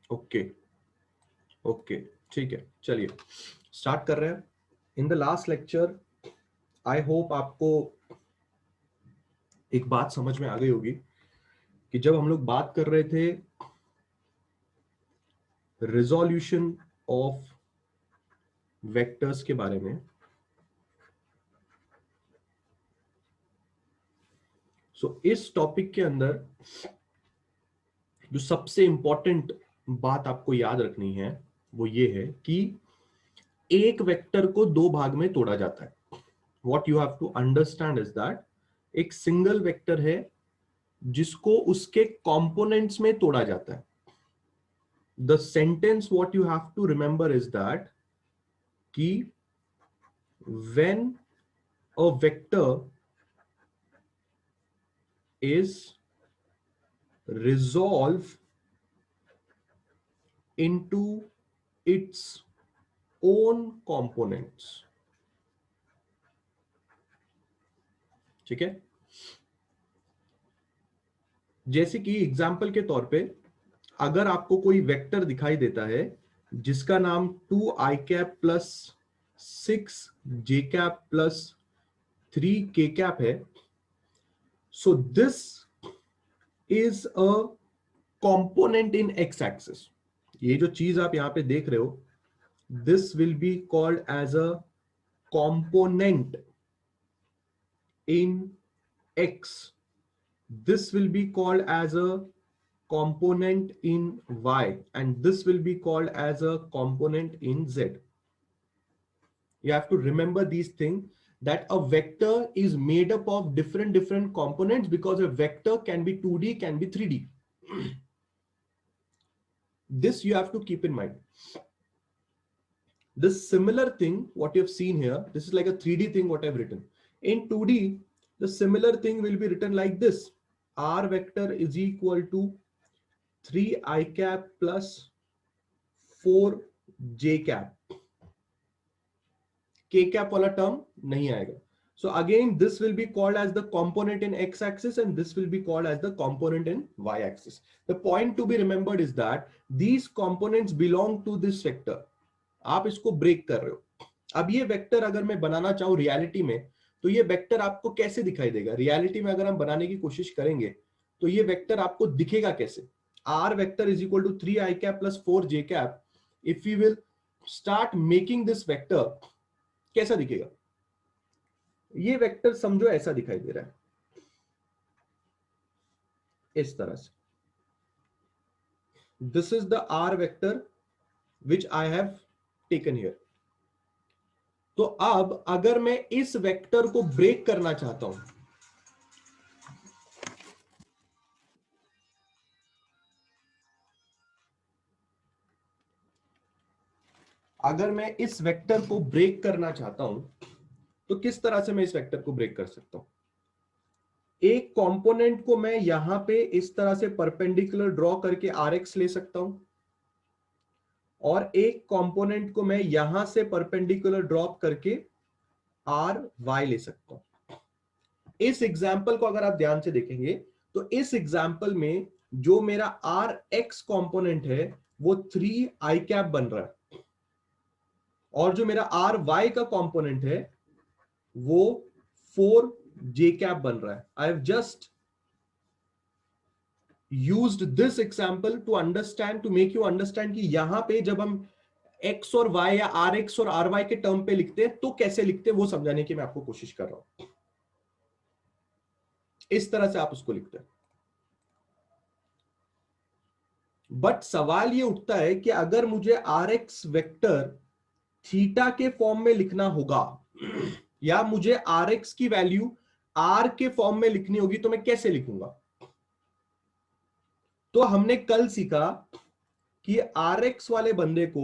Okay okay, ठीक है, चलिए स्टार्ट कर रहे हैं। In the last lecture I hope आपको एक बात समझ में आ गई होगी कि जब हम लोग बात कर रहे थे रिजोल्यूशन ऑफ वेक्टर्स के बारे में, इस टॉपिक के अंदर जो सबसे इंपॉर्टेंट बात आपको याद रखनी है वो ये है कि एक वेक्टर को दो भाग में तोड़ा जाता है। What you have to understand is that एक सिंगल वेक्टर है जिसको उसके कंपोनेंट्स में तोड़ा जाता है। The sentence what you have to remember is that कि when a vector is resolve into its own components, ठीक है। जैसे कि एग्जाम्पल के तौर पे अगर आपको कोई वेक्टर दिखाई देता है जिसका नाम 2i cap plus 6j cap plus 3k cap है, so this is a component in x axis. ये जो चीज आप यहां पे देख रहे हो, this will be called as a component in X. This will be called as a component in Y, and this will be called as a component in Z. You have to remember these things, that a vector is made up of different components, because a vector can be 2D, can be 3D. This you have to keep in mind. This similar thing, what you have seen here, this is like a 3D thing, what I've written. In 2D, the similar thing will be written like this. R vector is equal to 3i cap plus 4j cap. K cap वाला term नहीं आएगा. So again, this will be called as the component in x axis, and this will be called as the component in y axis. The point to be remembered is that these components belong to this vector. आप इसको break कर रहे हो. अब ये vector अगर मैं बनाना चाहूं रियलिटी में, तो ये वेक्टर आपको कैसे दिखाई देगा? रियलिटी में अगर हम बनाने की कोशिश करेंगे तो ये वेक्टर आपको दिखेगा कैसे? R vector is equal to 3i cap plus 4j cap. If you will start making this vector, कैसा दिखेगा? ये वेक्टर समझो ऐसा दिखाई दे रहा है, इस तरह से. This is the r vector which I have taken here. तो अब अगर मैं इस वेक्टर को ब्रेक करना चाहता हूं, अगर मैं इस वेक्टर को ब्रेक करना चाहता हूं, तो किस तरह से मैं इस वेक्टर को ब्रेक कर सकता हूं? एक कंपोनेंट को मैं यहां पे इस तरह से परपेंडिकुलर ड्रॉ करके rx ले सकता हूं, और एक कंपोनेंट को मैं यहां से परपेंडिकुलर ड्रॉप करके ry ले सकता हूं. इस एग्जाम्पल को अगर आप ध्यान से देखेंगे तो इस एग्जाम्पल में जो मेरा rx कंपोनेंट है वो 3i कैप बन रहा है, और जो मेरा ry का कंपोनेंट है वो 4j कैप बन रहा है. I have just used this example to understand, to make you understand कि यहां पे जब हम x और y या rx और ry के टर्म पे लिखते हैं तो कैसे लिखते हैं, वो समझाने की मैं आपको कोशिश कर रहा हूं. इस तरह से आप उसको लिखते हैं. बट सवाल ये उठता है कि अगर मुझे rx वेक्टर थीटा के फॉर्म में लिखना होगा, या मुझे rx की वैल्यू r के फॉर्म में लिखनी होगी, तो मैं कैसे लिखूंगा? तो हमने कल सीखा कि rx वाले बंदे को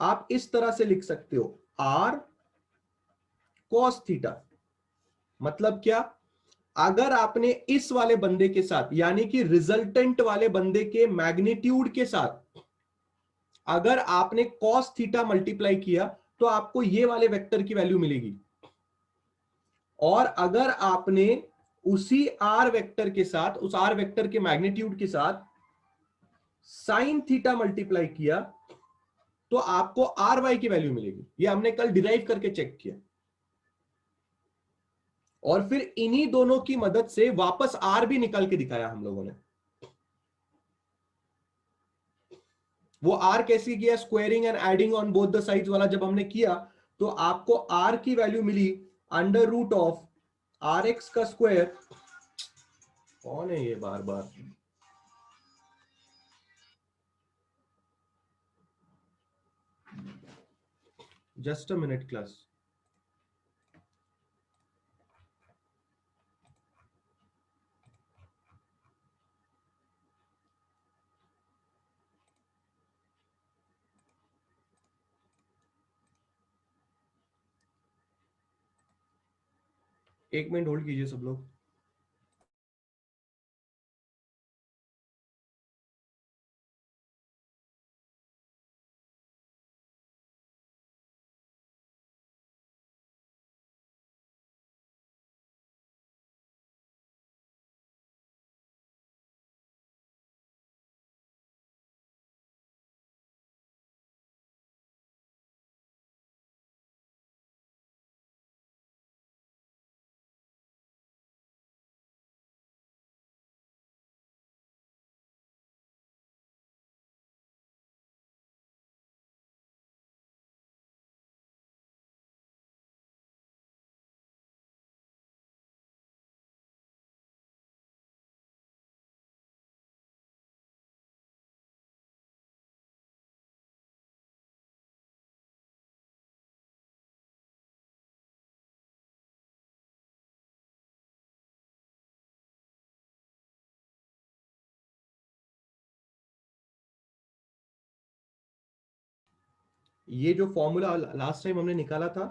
आप इस तरह से लिख सकते हो, r cos थीटा. मतलब क्या? अगर आपने इस वाले बंदे के साथ, यानी कि रिजल्टेंट वाले बंदे के मैग्नीट्यूड के साथ अगर आपने cos थीटा मल्टीप्लाई किया, तो आपको ये वाले वेक्टर की वैल्यू मिलेगी. और अगर आपने उसी r वेक्टर के साथ, उस r वेक्टर के मैग्नीट्यूड के साथ साइन थीटा मल्टीप्लाई किया तो आपको आर वाई की वैल्यू मिलेगी। ये हमने कल डिराइव करके चेक किया, और फिर इन्हीं दोनों की मदद से वापस आर भी निकाल के दिखाया हम लोगों ने। वो आर कैसे किया, squaring and adding on both the sides वाला जब हमने किया तो आपको आर की वैल्यू मिली under root of r x का स्क्वायर। कौन है ये बार बार? Just a minute class. एक मिनट होल्ड कीजिए सब लोग। ये जो फॉर्मूला लास्ट टाइम हमने निकाला था,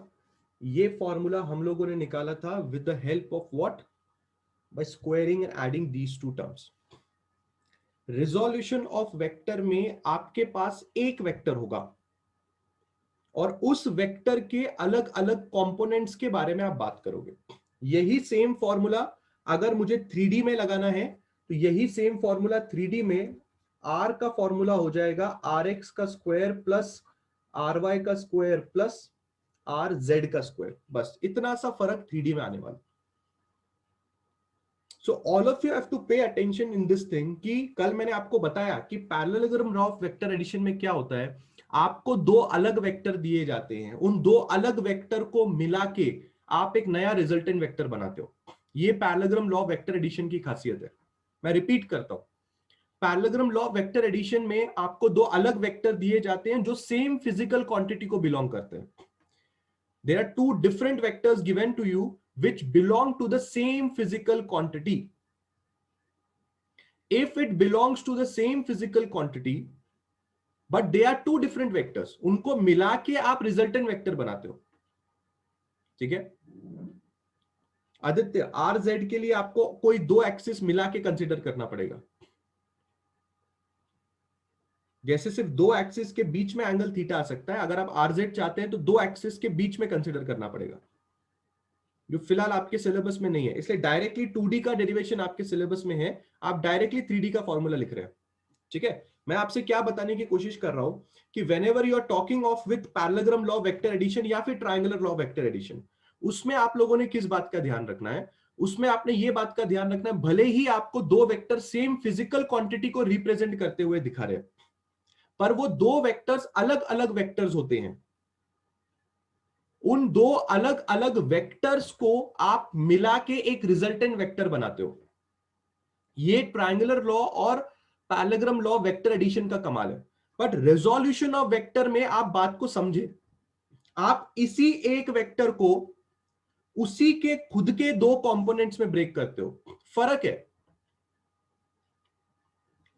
ये फॉर्मूला हम लोगों ने निकाला था with the help of what, by squaring and adding these two terms. Resolution of vector में आपके पास एक वेक्टर होगा और उस वेक्टर के अलग अलग कंपोनेंट्स के बारे में आप बात करोगे। यही सेम फॉर्मूला अगर मुझे 3D में लगाना है तो यही सेम फॉर्मूला 3D में r का फॉर्मूला हो जाएगा आर एक्स का स्क्वायर प्लस आर वाई का स्क्वायर प्लस आर जेड का स्क्वायर। बस इतना सा फर्क 3D में आने वाला। So all of you have to pay attention in this thing कि कल मैंने आपको बताया कि parallelogram law of vector addition में क्या होता है। आपको दो अलग वेक्टर दिए जाते हैं, उन दो अलग वेक्टर को मिला के आप एक नया रिजल्टेंट वेक्टर बनाते हो। ये parallelogram law of vector addition की खासियत है। मैं रिपीट करता हूं, parallelogram law of vector addition में आपको दो अलग वेक्टर दिए जाते हैं जो सेम फिजिकल क्वांटिटी को बिलोंग करते हैं। There are two different vectors given to you which belong to the same physical quantity. If it belongs to the same physical quantity, but they are two different vectors, उनको मिला के आप resultant vector बनाते हो। ठीक है Aditya, are Z के लिए आपको कोई दो एक्सिस मिला के कंसिडर करना पड़ेगा। जैसे सिर्फ दो एक्सिस के बीच में एंगल थीटा आ सकता है, अगर आप आर जेड चाहते हैं तो दो एक्सिस के बीच में कंसिडर करना पड़ेगा, जो फिलहाल आपके सिलेबस में नहीं है। इसलिए डायरेक्टली 2D का डेरिवेशन आपके सिलेबस में है, आप डायरेक्टली 3D का फॉर्मूला लिख रहे हैं। ठीक है, मैं आपसे क्या बताने की कोशिश कर रहा हूं कि whenever you are talking of with parallelogram law vector addition या फिर ट्रायंगुलर लॉ वेक्टर एडिशन, उसमें आप लोगों ने किस बात का ध्यान रखना है? उसमें आपने ये बात का ध्यान रखना है, भले ही आपको दो वेक्टर सेम फिजिकल क्वांटिटी को रिप्रेजेंट करते हुए दिखा रहे हैं, पर वो दो वेक्टर्स अलग अलग वेक्टर्स होते हैं। उन दो अलग अलग वेक्टर्स को आप मिला के एक रिजल्टेंट वेक्टर बनाते हो। ये ट्रायंगुलर लॉ और पैरेललोग्राम लॉ वेक्टर एडिशन का कमाल है। बट रेजोल्यूशन ऑफ वेक्टर में आप बात को समझे, आप इसी एक वेक्टर को उसी के खुद के दो कंपोनेंट्स में ब्रेक करते हो। फर्क है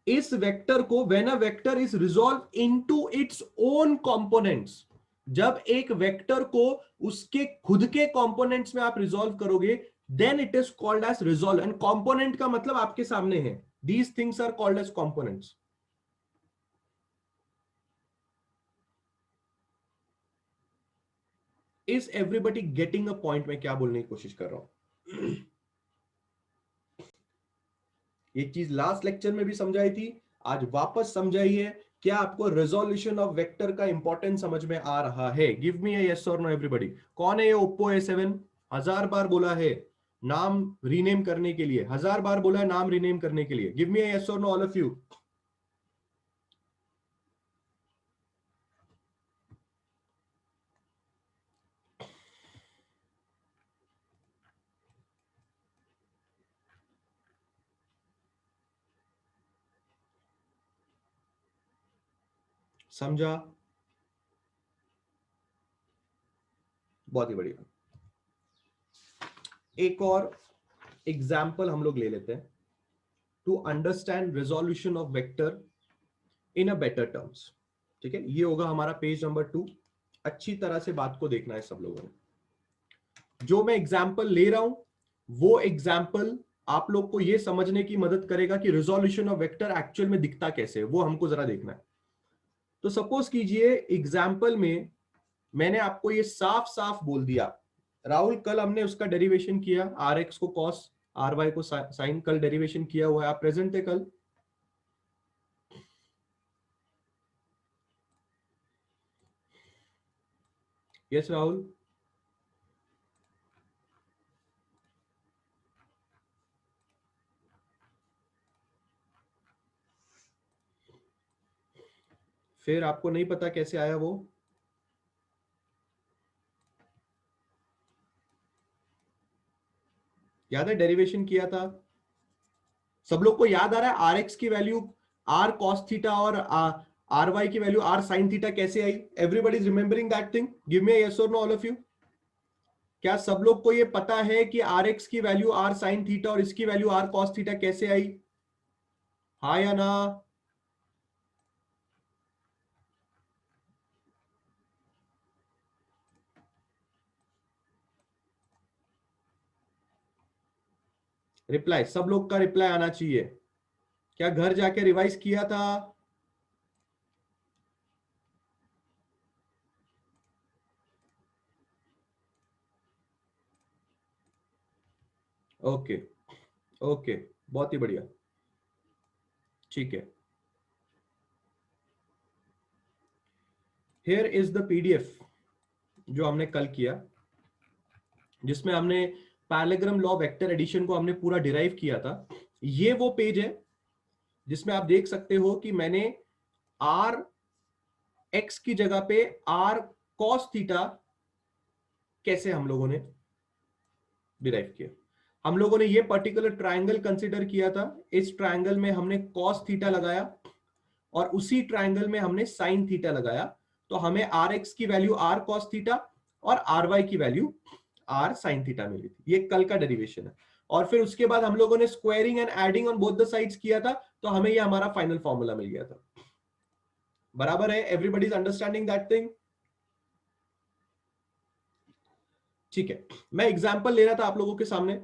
इस वेक्टर को, when a vector is resolve into its own components, जब एक वेक्टर को उसके खुद के कंपोनेंट्स में आप रिजॉल्व करोगे, then it is called as resolve. And component का मतलब आपके सामने है, these things are called as components. Is everybody getting a point? मैं क्या बोलने की कोशिश कर रहा हूं? ये चीज लास्ट लेक्चर में भी समझाई थी, आज वापस समझाइए, क्या आपको रेजोल्यूशन ऑफ वेक्टर का इंपॉर्टेंस समझ में आ रहा है? गिव मी ए यस और नो एवरीबॉडी। कौन है ये ओप्पो A7? 1000 बार बोला है नाम रीनेम करने के लिए, 1000 बार बोला है नाम रीनेम करने के लिए। गिव मी ए यस और नो ऑल ऑफ यू। समझा? बहुत ही बढ़िया। एक और एग्जाम्पल हम लोग ले लेते हैं to understand resolution of vector in a better terms. ठीक है, ये होगा हमारा पेज नंबर 2। अच्छी तरह से बात को देखना है सब लोगों ने। जो मैं एग्जाम्पल ले रहा हूं वो एग्जाम्पल आप लोग को ये समझने की मदद करेगा कि रेजोल्यूशन ऑफ वेक्टर एक्चुअल में दिखता कैसे है, वो हमको जरा देखना है। तो सपोज कीजिए एग्जाम्पल में मैंने आपको ये साफ साफ बोल दिया, राहुल कल हमने उसका डेरिवेशन किया, आर एक्स को कॉस, आर वाई को साइन, कल डेरिवेशन किया हुआ है। आप प्रेजेंट थे कल? यस राहुल? फिर आपको नहीं पता कैसे आया वो? याद है डेरिवेशन किया था? सब लोग को याद आ रहा है आर एक्स की वैल्यू आर कॉस थीटा और आर वाई की वैल्यू आर साइन थीटा कैसे आई? Everybody is remembering that thing? Give me yes और नो ऑल ऑफ यू। क्या सब लोग को ये पता है कि आर एक्स की वैल्यू आर साइन थीटा और इसकी वैल्यू आर कॉस थीटा कैसे आई? हाँ या ना? रिप्लाई, सब लोग का रिप्लाई आना चाहिए। क्या घर जाके रिवाइज किया था? ओके ओके, बहुत ही बढ़िया। ठीक है, हियर इज द पीडीएफ जो हमने कल किया, जिसमें हमने पैरेललोग्राम लॉ वेक्टर एडिशन को हमने पूरा डिराइव किया था। ये वो पेज है जिसमें आप देख सकते हो कि मैंने आर एक्स की जगह पे आर कॉस थीटा कैसे हम लोगों ने डिराइव किया। हम लोगों ने ये पर्टिकुलर ट्रायंगल कंसीडर किया था, इस ट्रायंगल में हमने कॉस थीटा लगाया और उसी ट्रायंगल में हमने साइन थीटा लगाया, तो हमें आर एक्स की वैल्यू आर कॉस थीटा और आर वाई की वैल्यू आर साइन थीटा मिली थी। ये कल का डेरिवेशन है। और फिर उसके बाद हम लोगों ने squaring and adding on both the sides किया था, तो हमें ये हमारा फाइनल फॉर्मूला मिल गया था। बराबर है? Everybody is understanding that thing? ठीक है, मैं एग्जाम्पल ले रहा था आप लोगों के सामने।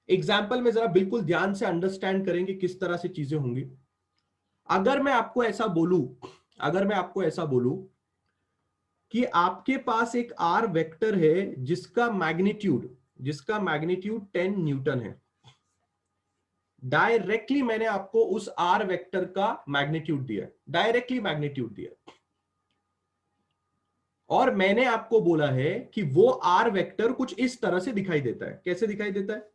एग्जाम्पल में जरा बिल्कुल ध्यान से अंडरस्टैंड करेंगे किस तरह से चीजें होंगी। अगर मैं आपको ऐसा बोलूं, अगर मैं आपको ऐसा बोलूं कि आपके पास एक आर वेक्टर है जिसका मैग्नीट्यूड 10 न्यूटन है। डायरेक्टली मैंने आपको उस आर वेक्टर का मैग्नीट्यूड दिया, डायरेक्टली मैग्नीट्यूड दिया, और मैंने आपको बोला है कि वो आर वेक्टर कुछ इस तरह से दिखाई देता है। कैसे दिखाई देता है?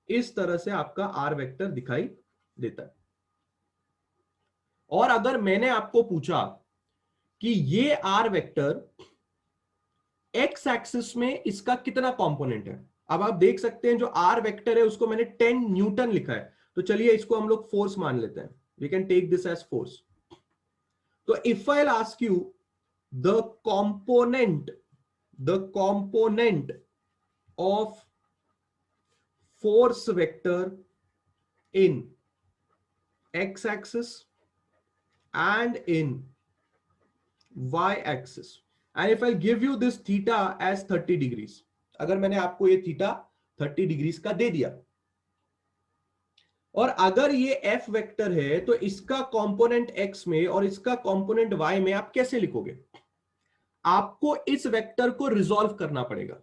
इस तरह से आपका आर वेक्टर दिखाई देता है। और अगर मैंने आपको पूछा कि ये आर वेक्टर एक्स एक्सिस में इसका कितना कंपोनेंट है, अब आप देख सकते हैं जो आर वेक्टर है उसको मैंने 10 न्यूटन लिखा है, तो चलिए इसको हम लोग फोर्स मान लेते हैं। We can take this as force. तो if I ask you the component of force vector in x axis and in y axis, and if I give you this theta as 30 degrees, अगर मैंने आपको ये theta 30 degrees का दे दिया, और अगर ये f वेक्टर है तो इसका कंपोनेंट x में और इसका कंपोनेंट y में आप कैसे लिखोगे? आपको इस वेक्टर को रिजॉल्व करना पड़ेगा।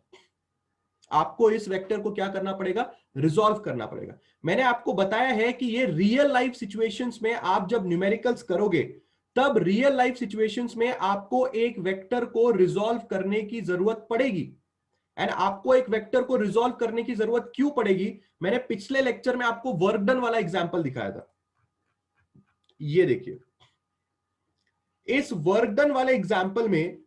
आपको इस वेक्टर को क्या करना पड़ेगा, रिजॉल्व करना पड़ेगा। मैंने आपको बताया है कि ये रियल लाइफ सिचुएशंस में आप जब न्यूमेरिकल्स करोगे तब रियल लाइफ सिचुएशंस में आपको एक वेक्टर को रिजॉल्व करने की जरूरत पड़ेगी। एंड आपको एक वेक्टर को रिजॉल्व करने की जरूरत क्यों पड़ेगी, मैंने पिछले लेक्चर में आपको वर्क डन वाला एग्जांपल दिखाया था। ये देखिए, इस वर्क डन वाले एग्जांपल में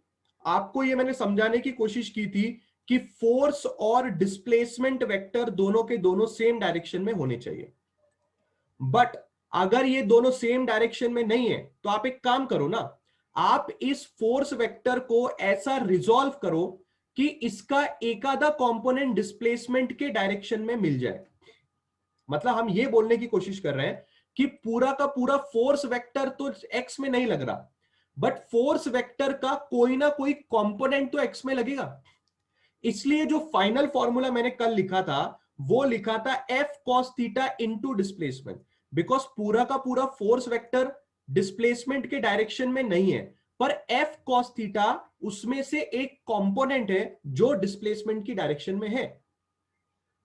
आपको ये मैंने समझाने की कोशिश की थी कि फोर्स और डिस्प्लेसमेंट वेक्टर दोनों के दोनों सेम डायरेक्शन में होने चाहिए। बट अगर ये दोनों सेम डायरेक्शन में नहीं है तो आप एक काम करो ना, आप इस फोर्स वेक्टर को ऐसा रिजॉल्व करो कि इसका एक आधा कंपोनेंट डिस्प्लेसमेंट के डायरेक्शन में मिल जाए। मतलब हम ये बोलने की कोशिश कर रहे हैं कि पूरा का पूरा फोर्स वेक्टर तो एक्स में नहीं लग रहा, बट फोर्स वेक्टर का कोई ना कोई कंपोनेंट तो एक्स में लगेगा। इसलिए जो फाइनल फॉर्मूला मैंने कल लिखा था वो लिखा था F cos theta into displacement, because पूरा का पूरा फोर्स वेक्टर डिस्प्लेसमेंट के डायरेक्शन में नहीं है, पर एफ कॉस थीटा उसमें से एक कंपोनेंट है जो डिस्प्लेसमेंट की डायरेक्शन में है।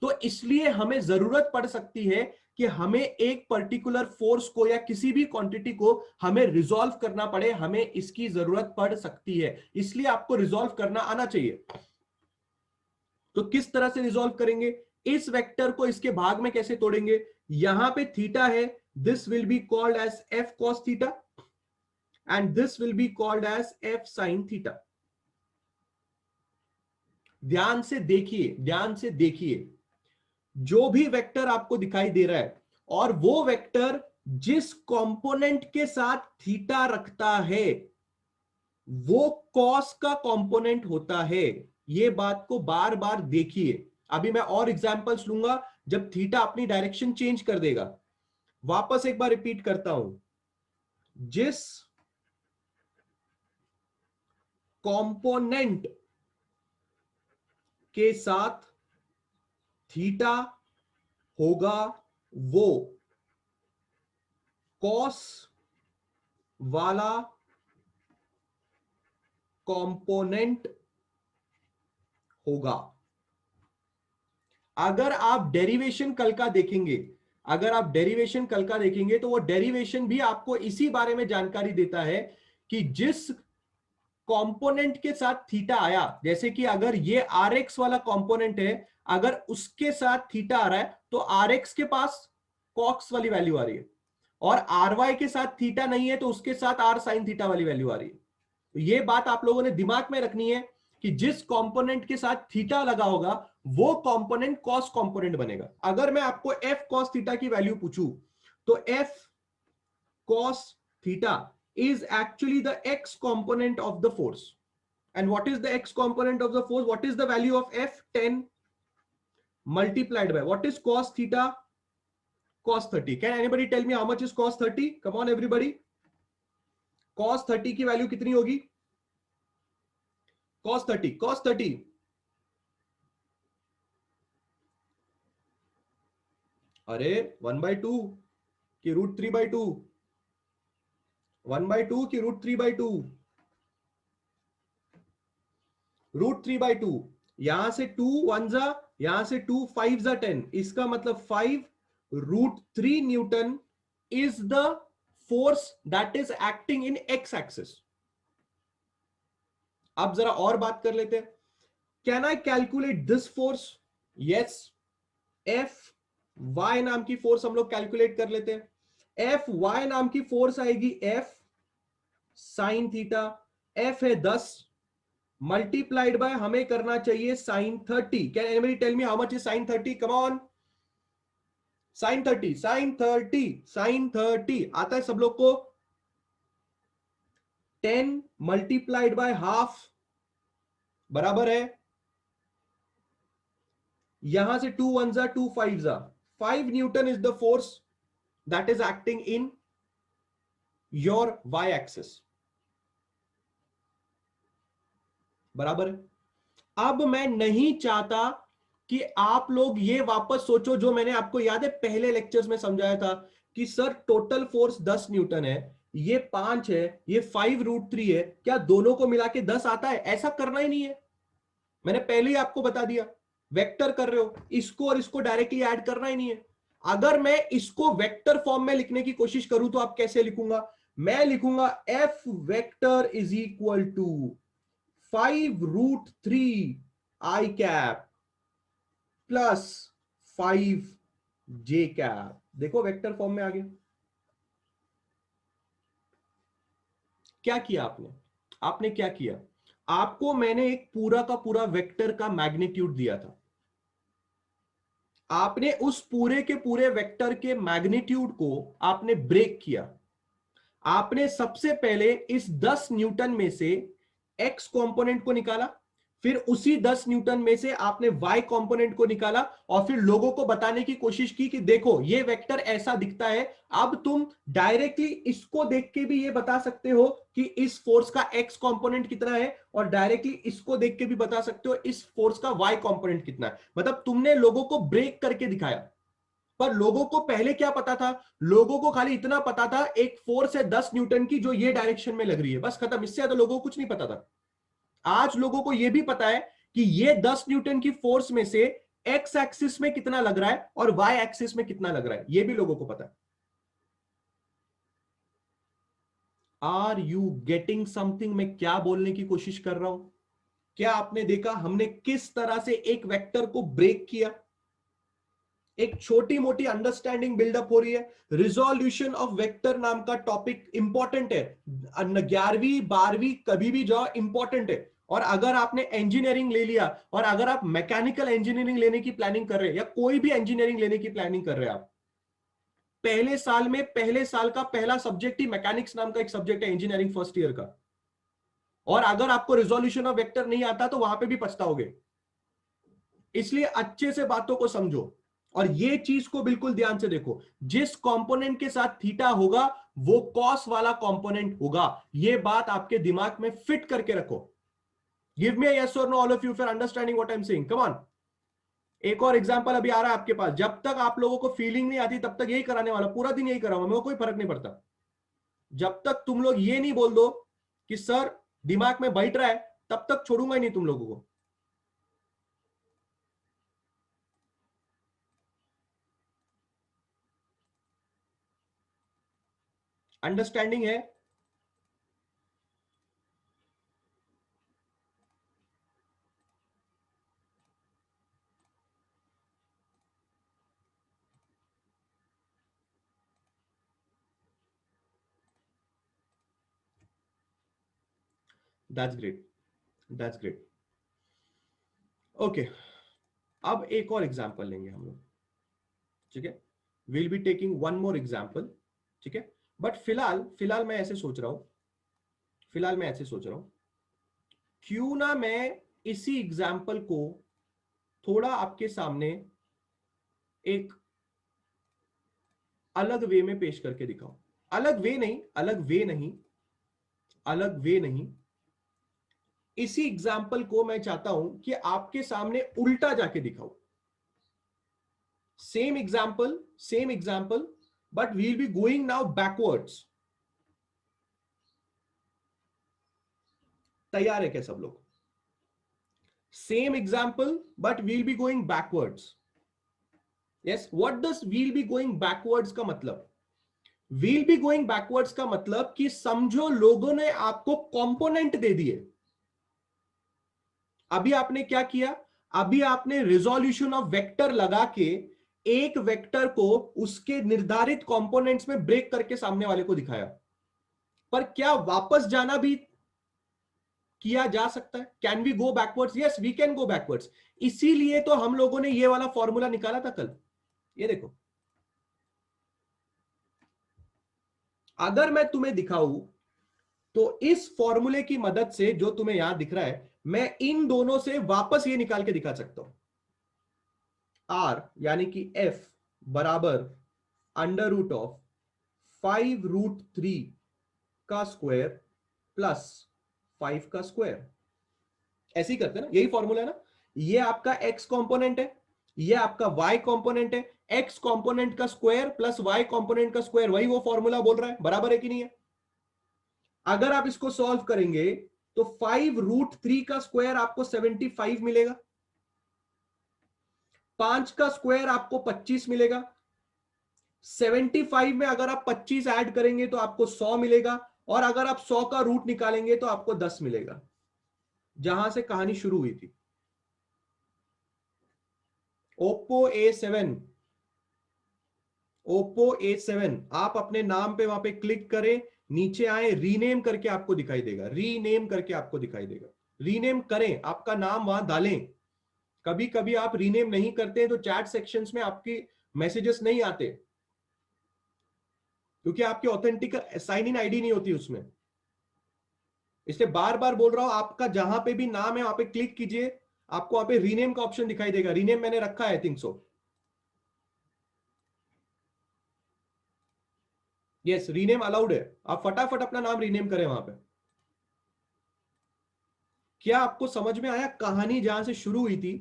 तो इसलिए हमें जरूरत पड़ सकती है कि हमें एक पर्टिकुलर फोर्स को या किसी भी क्वांटिटी को हमें रिजॉल्व करना पड़े, हमें इसकी जरूरत पड़ सकती है। इसलिए आपको रिजॉल्व करना आना चाहिए। तो किस तरह से रिजॉल्व करेंगे, इस वेक्टर को इसके भाग में कैसे तोड़ेंगे, यहां पे थीटा है, this will be called as F cos theta and this will be called as F sine theta. ध्यान से देखिए, ध्यान से देखिए, जो भी वेक्टर आपको दिखाई दे रहा है और वो वेक्टर जिस कंपोनेंट के साथ थीटा रखता है वो कॉस का कंपोनेंट होता है। ये बात को बार बार देखिए। अभी मैं और एग्जांपल्स लूंगा जब थीटा अपनी डायरेक्शन चेंज कर देगा। वापस एक बार रिपीट करता हूं, जिस कंपोनेंट के साथ थीटा होगा वो कॉस वाला कंपोनेंट होगा। अगर आप डेरिवेशन कल का देखेंगे, अगर आप डेरिवेशन कल का देखेंगे तो वो डेरिवेशन भी आपको इसी बारे में जानकारी देता है कि जिस कंपोनेंट के साथ थीटा आया, जैसे कि अगर ये आर एक्स वाला कंपोनेंट है, अगर उसके साथ थीटा आ रहा है तो आर एक्स के पास कॉक्स वाली वैल्यू आ रही है, और आर वाई के साथ थीटा नहीं है तो उसके साथ आर साइन थीटा वाली वैल्यू आ रही है। तो ये बात आप लोगों ने दिमाग में रखनी है कि जिस कंपोनेंट के साथ थीटा लगा होगा वो कंपोनेंट कॉस कंपोनेंट बनेगा। अगर मैं आपको एफ कॉस थीटा की वैल्यू पूछूं तो F cos theta is actually the x component of the force. And what is the x component of the force? What is the value of f? 10 multiplied by what is cos theta? Cos 30. Can anybody tell me how much is cos 30? Come on everybody. Cos 30 की value कितनी होगी? Cos 30, cos 30 अरे 1/2 की √3/2, 1/2 की √3/2, √3/2। यहां से 2 1 जा, यहां से 2 5 जा 10, इसका मतलब 5√3 newton is the force that is acting in x axis. अब जरा और बात कर लेते हैं। Can I calculate this force? Yes, F y नाम की फोर्स हम लोग कैलकुलेट कर लेते हैं। एफ वाई नाम की फोर्स आएगी एफ साइन थीटा। एफ है 10 मल्टीप्लाइड बाय हमें करना चाहिए sine 30। Can anybody tell me how much is sine 30? Come on, sine 30, sine 30, sine 30 आता है सब लोग को। 10 मल्टीप्लाइड बाय हाफ बराबर है, यहां से 2 1 जा 2 5 जा, 5 newton is the force that is acting in your y axis. बराबर है। अब मैं नहीं चाहता कि आप लोग ये वापस सोचो जो मैंने आपको याद है पहले लेक्चर्स में समझाया था कि सर टोटल फोर्स 10 न्यूटन है, ये 5 है, ये 5√3 है, क्या दोनों को मिला के 10 आता है? ऐसा करना ही नहीं है, मैंने पहले ही आपको बता दिया। वेक्टर कर रहे हो, इसको और इसको डायरेक्टली ऐड करना ही नहीं है। अगर मैं इसको वेक्टर फॉर्म में लिखने की कोशिश करूं तो आप कैसे लिखूंगा? मैं लिखूंगा F vector is equal to 5√3 i cap plus 5 j cap. देखो वेक्टर फॉर्म में आ गया। क्या किया आपने? आपने क्या किया? आपको मैंने एक पूरा का पूरा वेक्टर का मैग्नीट्यूड दिया था। आपने उस पूरे के पूरे वेक्टर के मैग्नीट्यूड को आपने ब्रेक किया। आपने सबसे पहले इस 10 न्यूटन में से एक्स कंपोनेंट को निकाला, फिर उसी 10 न्यूटन में से आपने वाई कंपोनेंट को निकाला, और फिर लोगों को बताने की कोशिश की कि देखो ये वेक्टर ऐसा दिखता है। अब तुम डायरेक्टली इसको देख के भी ये बता सकते हो कि इस फोर्स का एक्स कंपोनेंट कितना है, और डायरेक्टली इसको देख के भी बता सकते हो इस फोर्स का वाई कंपोनेंट कितना है। मतलब तुमने लोगों को ब्रेक करके दिखाया। पर लोगों को पहले क्या पता था? लोगों को खाली इतना पता था एक फोर्स है 10 न्यूटन की जो ये डायरेक्शन में लग रही है, बस खत्म। इससे ज्यादा लोगों को कुछ नहीं पता था। आज लोगों को यह भी पता है कि ये 10 न्यूटन की फोर्स में से एक्स एक्सिस में कितना लग रहा है और वाई एक्सिस में कितना लग रहा है, यह भी लोगों को पता है। Are you getting something? मैं क्या बोलने की कोशिश कर रहा हूं? क्या आपने देखा हमने किस तरह से एक वेक्टर को ब्रेक किया? एक छोटी मोटी अंडरस्टैंडिंग बिल्डअप हो रही है। रिजोल्यूशन ऑफ वेक्टर नाम का टॉपिक इंपॉर्टेंट है। 11वीं 12वीं कभी भी जाओ, इंपॉर्टेंट है। और अगर आपने इंजीनियरिंग ले लिया, और अगर आप मैकेनिकल इंजीनियरिंग लेने की प्लानिंग कर रहे हैं, या कोई भी इंजीनियरिंग लेने की प्लानिंग कर रहे हैं आप, पहले साल में पहले साल का पहला सब्जेक्ट ही मैकेनिक्स नाम का एक सब्जेक्ट है इंजीनियरिंग फर्स्ट ईयर का। और अगर आपको रिजोल्यूशन ऑफ वेक्टर नहीं आता तो वहां पे भी पछताओगे। इसलिए अच्छे से बातों को समझो, और ये चीज को बिल्कुल ध्यान से देखो। जिस कंपोनेंट के साथ थीटा होगा वो कॉस वाला कंपोनेंट होगा। ये बात आपके दिमाग में फिट करके रखो। गिव मी अ यस और no all of you for understanding what I am saying. Come on. एक और एग्जांपल अभी आ रहा है आपके पास। जब तक आप लोगों को फीलिंग नहीं आती तब तक यही कराने वाला, पूरा दिन यही कराऊंगा, मेरे को कोई फर्क नहीं पड़ता। जब तक तुम लोग ये नहीं बोल दो कि सर दिमाग में बैठ रहा है, तब तक छोड़ूंगा ही नहीं तुम लोगों को। अंडरस्टैंडिंग है? That's great, that's great. Okay, अब एक और एग्जांपल लेंगे हम लोग। ठीक है, will be taking one more example. ठीक है, बट फिलहाल फिलहाल मैं ऐसे सोच रहा हूं, फिलहाल मैं ऐसे सोच रहा हूं, क्यों ना मैं इसी एग्जांपल को थोड़ा आपके सामने एक अलग वे में पेश करके दिखाऊं। अलग वे नहीं, अलग वे नहीं, अलग वे नहीं। इसी एग्जांपल को मैं चाहता हूं कि आपके सामने उल्टा जाके दिखाऊं। Same example, but we'll be going now backwards. तैयार है क्या सब लोग? Same example but we'll be going backwards. Yes, what does we'll be going backwards का मतलब? We'll be going backwards का मतलब कि समझो लोगों ने आपको कंपोनेंट दे दिए। अभी आपने क्या किया? अभी आपने रिजोल्यूशन ऑफ वेक्टर लगा के एक वेक्टर को उसके निर्धारित कंपोनेंट्स में ब्रेक करके सामने वाले को दिखाया। पर क्या वापस जाना भी किया जा सकता है? Can we go backwards? Yes, we can go backwards. इसीलिए तो हम लोगों ने ये वाला फॉर्मूला निकाला था कल। ये देखो, अगर मैं तुम्हें दिखाऊं तो इस फॉर्मूले की मदद से जो तुम्हें यहां दिख रहा है, मैं इन दोनों से वापस ये निकाल के दिखा सकता हूं। आर यानी कि एफ बराबर √5√3 का स्क्वायर प्लस 5 का स्क्वायर। ऐसे ही करते हैं ना, यही फॉर्मूला है ना। ये आपका एक्स कंपोनेंट है, ये आपका वाई कंपोनेंट है। एक्स कंपोनेंट का स्क्वायर प्लस वाई कंपोनेंट का स्क्वायर, वही वो फॉर्मूला बोल रहा है। बराबर है कि नहीं है? अगर आप इसको सॉल्व करेंगे तो 5√3 का स्क्वायर आपको 75 मिलेगा। 5 का स्क्वायर आपको 25 मिलेगा। 75 में अगर आप 25 ऐड करेंगे तो आपको 100 मिलेगा, और अगर आप 100 का रूट निकालेंगे तो आपको 10 मिलेगा, जहां से कहानी शुरू हुई थी। ओप्पो A7, ओप्पो A7, आप अपने नाम पे वहां पे क्लिक करें, नीचे आए, रीनेम करके आपको दिखाई देगा, रीनेम करके आपको दिखाई देगा। रीनेम करें, आपका नाम वहां डालें। कभी कभी आप रीनेम नहीं करते तो चैट सेक्शंस में आपकी मैसेजेस नहीं आते, क्योंकि आपकी ऑथेंटिक साइन इन आईडी नहीं होती उसमें। इसलिए बार बार बोल रहा हूं, आपका जहां पे भी नाम है वहां पे क्लिक कीजिए, आपको वहां पे रीनेम का ऑप्शन दिखाई देगा। रीनेम मैंने रखा है, I think so. Yes, rename allowed है, आप फटाफट अपना नाम रीनेम करें वहां पे। क्या आपको समझ में आया? कहानी जहां से शुरू हुई थी,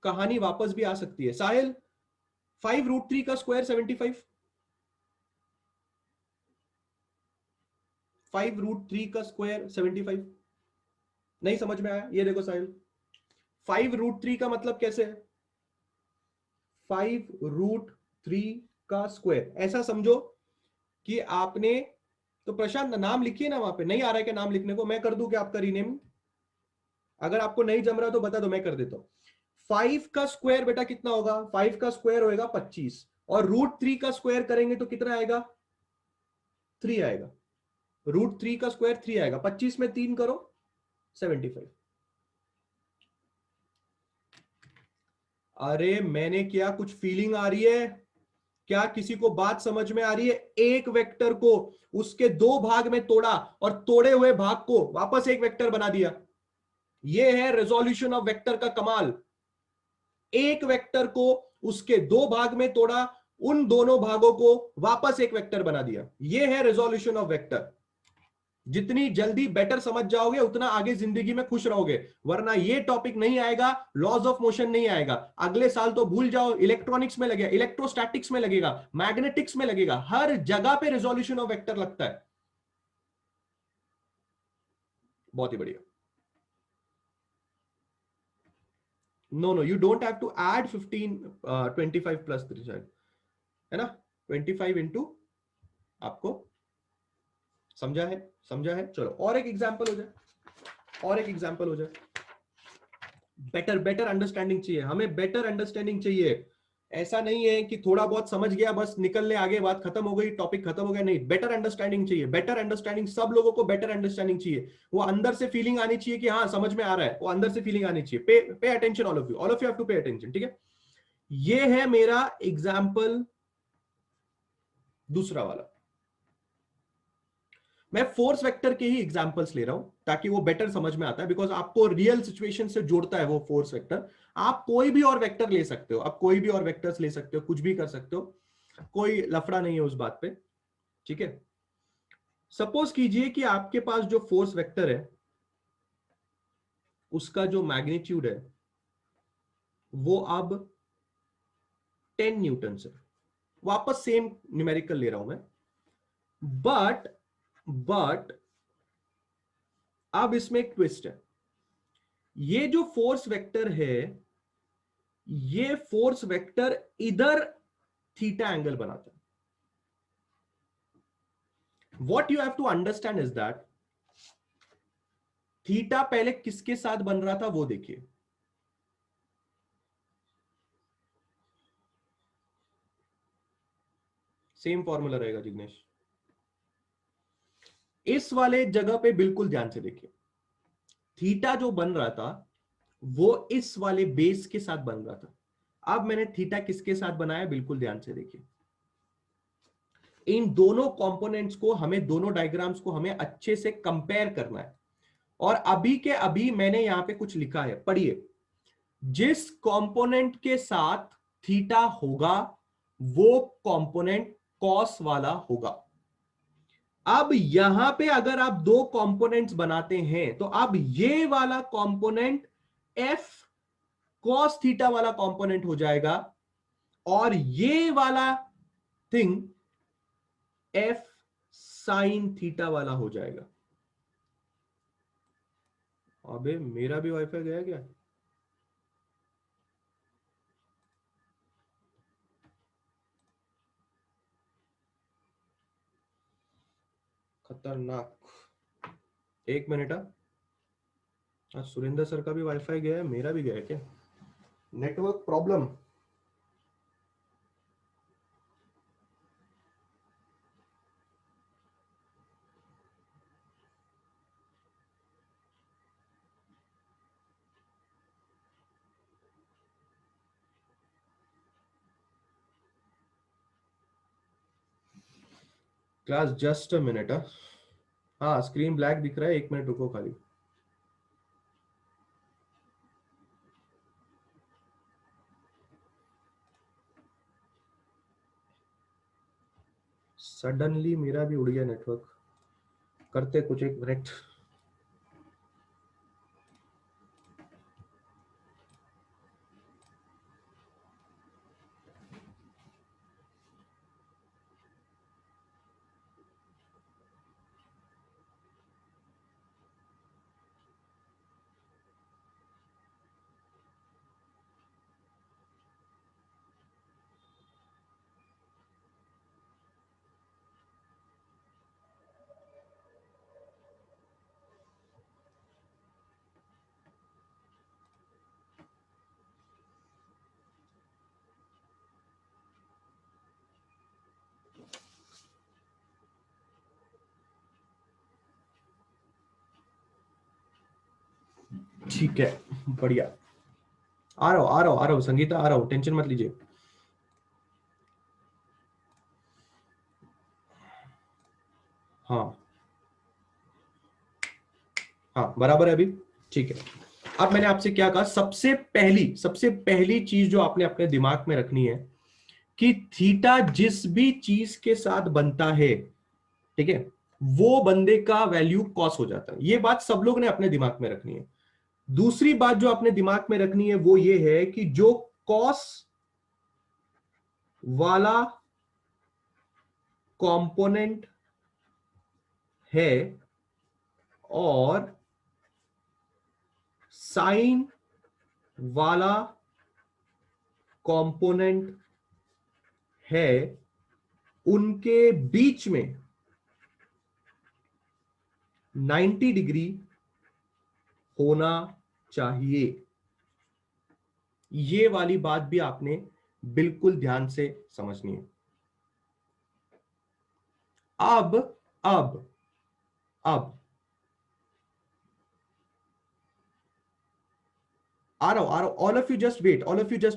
कहानी वापस भी आ सकती है। साहिल, 5√3 का स्क्वायर 75। 5√3 का स्क्वायर 75 नहीं समझ में आया? ये देखो साहिल, 5√3 का मतलब कैसे है? 5√3 का स्क्वायर ऐसा समझो कि आपने, तो प्रशांत नाम लिखिए ना वहां पे। नहीं आ रहा है क्या नाम लिखने को? मैं कर दूं क्या आपका रीनेम? अगर आपको नहीं जम रहा तो बता दो, मैं कर देता हूं। 5 का स्क्वायर बेटा कितना होगा? 5 का स्क्वायर होएगा 25, और √3 का स्क्वायर करेंगे तो कितना आएगा? 3 आएगा। √3 का स्क्वायर 3 आएगा, 25 में 3 करो 75। अरे मैंने क्या, कुछ फीलिंग आ रही है क्या? किसी को बात समझ में आ रही है? एक वेक्टर को उसके दो भाग में तोड़ा, और तोड़े हुए भाग को वापस एक वेक्टर बना दिया। यह है रेजोल्यूशन ऑफ वेक्टर का कमाल। एक वेक्टर को उसके दो भाग में तोड़ा, उन दोनों भागों को वापस एक वेक्टर बना दिया। यह है रेजोल्यूशन ऑफ वेक्टर। जितनी जल्दी बेटर समझ जाओगे उतना आगे जिंदगी में खुश रहोगे, वरना ये टॉपिक नहीं आएगा, लॉज ऑफ मोशन नहीं आएगा। अगले साल तो भूल जाओ, इलेक्ट्रॉनिक्स में लगेगा, इलेक्ट्रोस्टैटिक्स में लगेगा, मैग्नेटिक्स में लगेगा, हर जगह पे रेजोल्यूशन ऑफ वेक्टर लगता है। बहुत ही बढ़िया। No no, you don't have to add 15, 25 plus 3, है ना? 25 इंटू, आपको समझा है? समझा है। चलो और एक एग्जांपल हो जाए, और एक एग्जांपल हो जाए। बेटर बेटर अंडरस्टैंडिंग चाहिए हमें, बेटर अंडरस्टैंडिंग चाहिए। ऐसा नहीं है कि थोड़ा बहुत समझ गया बस निकल ले आगे, बात खत्म हो गई, टॉपिक खत्म हो गया। नहीं, बेटर अंडरस्टैंडिंग चाहिए। बेटर अंडरस्टैंडिंग, सब लोगों को बेटर अंडरस्टैंडिंग चाहिए। वो अंदर से फीलिंग आनी चाहिए कि हाँ समझ में आ रहा है, वो अंदर से फीलिंग आनी चाहिए। Pay attention, all of you have to pay attention, ठीक है? ये है मेरा एग्जाम्पल दूसरा वाला। मैं फोर्स वेक्टर के ही एग्जांपल्स ले रहा हूं ताकि वो बेटर समझ में आता है, बिकॉज आपको रियल सिचुएशन से जोड़ता है वो फोर्स वेक्टर। आप कोई भी और वेक्टर ले सकते हो, आप कोई भी और वेक्टर्स ले सकते हो, कुछ भी कर सकते हो, कोई लफड़ा नहीं है उस बात पे, ठीक है? सपोज कीजिए कि आपके पास जो फोर्स वेक्टर है उसका जो मैग्नीट्यूड है वो अब 10 न्यूटन है। वापस सेम न्यूमेरिकल ले रहा हूं मैं, बट बट अब इसमें एक ट्विस्ट है। ये जो फोर्स वेक्टर है, ये फोर्स वेक्टर इधर थीटा एंगल बनाता है। What you have to understand is that theta पहले किसके साथ बन रहा था वो देखिए। सेम फॉर्मूला रहेगा जिग्नेश, इस वाले जगह पे बिल्कुल ध्यान से देखिए। थीटा जो बन रहा था वो इस वाले बेस के साथ बन रहा था। अब मैंने थीटा किसके साथ बनाया, बिल्कुल ध्यान से देखिए। इन दोनों कंपोनेंट्स को हमें, दोनों डायग्राम्स को हमें अच्छे से कंपेयर करना है। और अभी के अभी मैंने यहां पे कुछ लिखा है, पढ़िए। जिस कंपोनेंट के साथ थीटा होगा वो कंपोनेंट कॉस वाला होगा। अब यहां पे अगर आप दो कंपोनेंट्स बनाते हैं तो अब ये वाला कंपोनेंट एफ कॉस थीटा वाला कंपोनेंट हो जाएगा, और ये वाला थिंग एफ साइन थीटा वाला हो जाएगा। अबे मेरा भी वाईफाई गया क्या? खतरनाक। एक मिनट। आज सुरेंद्र सर का भी वाईफाई गया है, मेरा भी गया है क्या? Network problem. Class just a minute. हाँ स्क्रीन ब्लैक दिख रहा है, एक मिनट रुको खाली। सडनली मेरा भी उड़ गया नेटवर्क। करते कुछ, एक मिनट। ठीक है, बढ़िया। आ रहा हूँ आ रहा हूँ आ रहा हूँ संगीता, आ रहा हूँ, टेंशन मत लीजिए। हाँ हाँ बराबर है अभी। ठीक है। अब मैंने आपसे क्या कहा, सबसे पहली चीज जो आपने अपने दिमाग में रखनी है कि थीटा जिस भी चीज के साथ बनता है, ठीक है, वो बंदे का वैल्यू कॉस हो जाता है। ये बात सब लोग ने अपने दिमाग में रखनी है। दूसरी बात जो आपने दिमाग में रखनी है वो ये है कि जो कॉस वाला कंपोनेंट है और साइन वाला कंपोनेंट है, उनके बीच में 90 डिग्री होना चाहिए। ये वाली बात भी आपने बिल्कुल ध्यान से समझनी है। अब अब अब आ रहा हूं, all of you just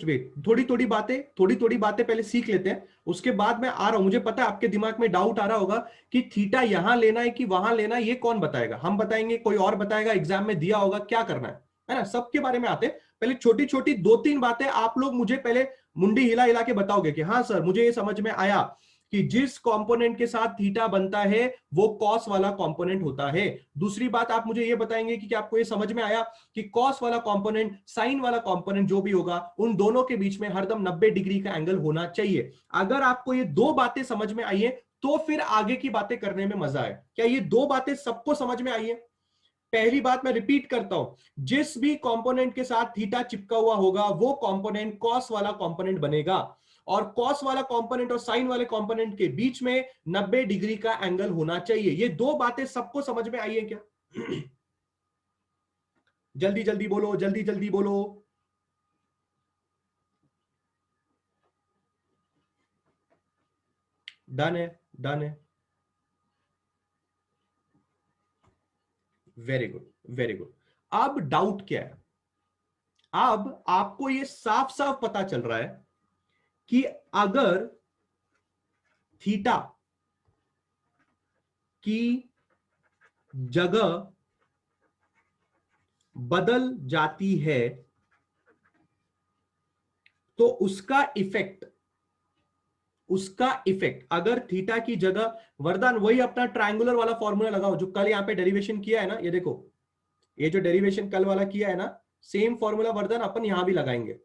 wait. थोड़ी थोड़ी बातें पहले सीख लेते हैं, उसके बाद मैं आ रहा हूं। मुझे पता है आपके दिमाग में डाउट आ रहा होगा कि थीटा यहां लेना है कि वहां लेना है, ये कौन बताएगा? हम बताएंगे, कोई और बताएगा, एग्जाम में दिया होगा, क्या करना है ना? सबके बारे में आते हैं। पहले छोटी छोटी दो तीन बातें आप लोग मुझे पहले मुंडी हिला हिला के बताओगे कि हाँ सर मुझे ये समझ में आया कि जिस कंपोनेंट के साथ थीटा बनता है वो कॉस वाला कंपोनेंट होता है। दूसरी बात आप मुझे ये बताएंगे कि क्या आपको ये समझ में आया कि कॉस वाला कंपोनेंट, साइन वाला कंपोनेंट जो भी होगा, उन दोनों के बीच में हरदम 90 डिग्री का एंगल होना चाहिए। अगर आपको ये दो बातें समझ में आई है तो फिर आगे की बातें करने में मजा है। क्या ये दो बातें सबको समझ में आई है? पहली बात मैं रिपीट करता हूं, जिस भी कंपोनेंट के साथ थीटा चिपका हुआ होगा वो कंपोनेंट कॉस वाला कंपोनेंट बनेगा, और कॉस वाला कंपोनेंट और साइन वाले कंपोनेंट के बीच में 90 डिग्री का एंगल होना चाहिए। ये दो बातें सबको समझ में आई है क्या? जल्दी जल्दी बोलो, जल्दी जल्दी बोलो। डन है, डन है। Very good, very good. अब डाउट क्या है? अब आपको यह साफ साफ पता चल रहा है कि अगर थीटा की जगह बदल जाती है तो उसका इफेक्ट अगर थीटा की जगह, वरदान वही अपना ट्रायंगुलर वाला फॉर्मूला लगाओ जो कल यहां पे डेरिवेशन किया है ना, ये देखो, ये जो डेरिवेशन कल वाला किया है ना, सेम फॉर्मूला वरदान अपन यहां भी लगाएंगे।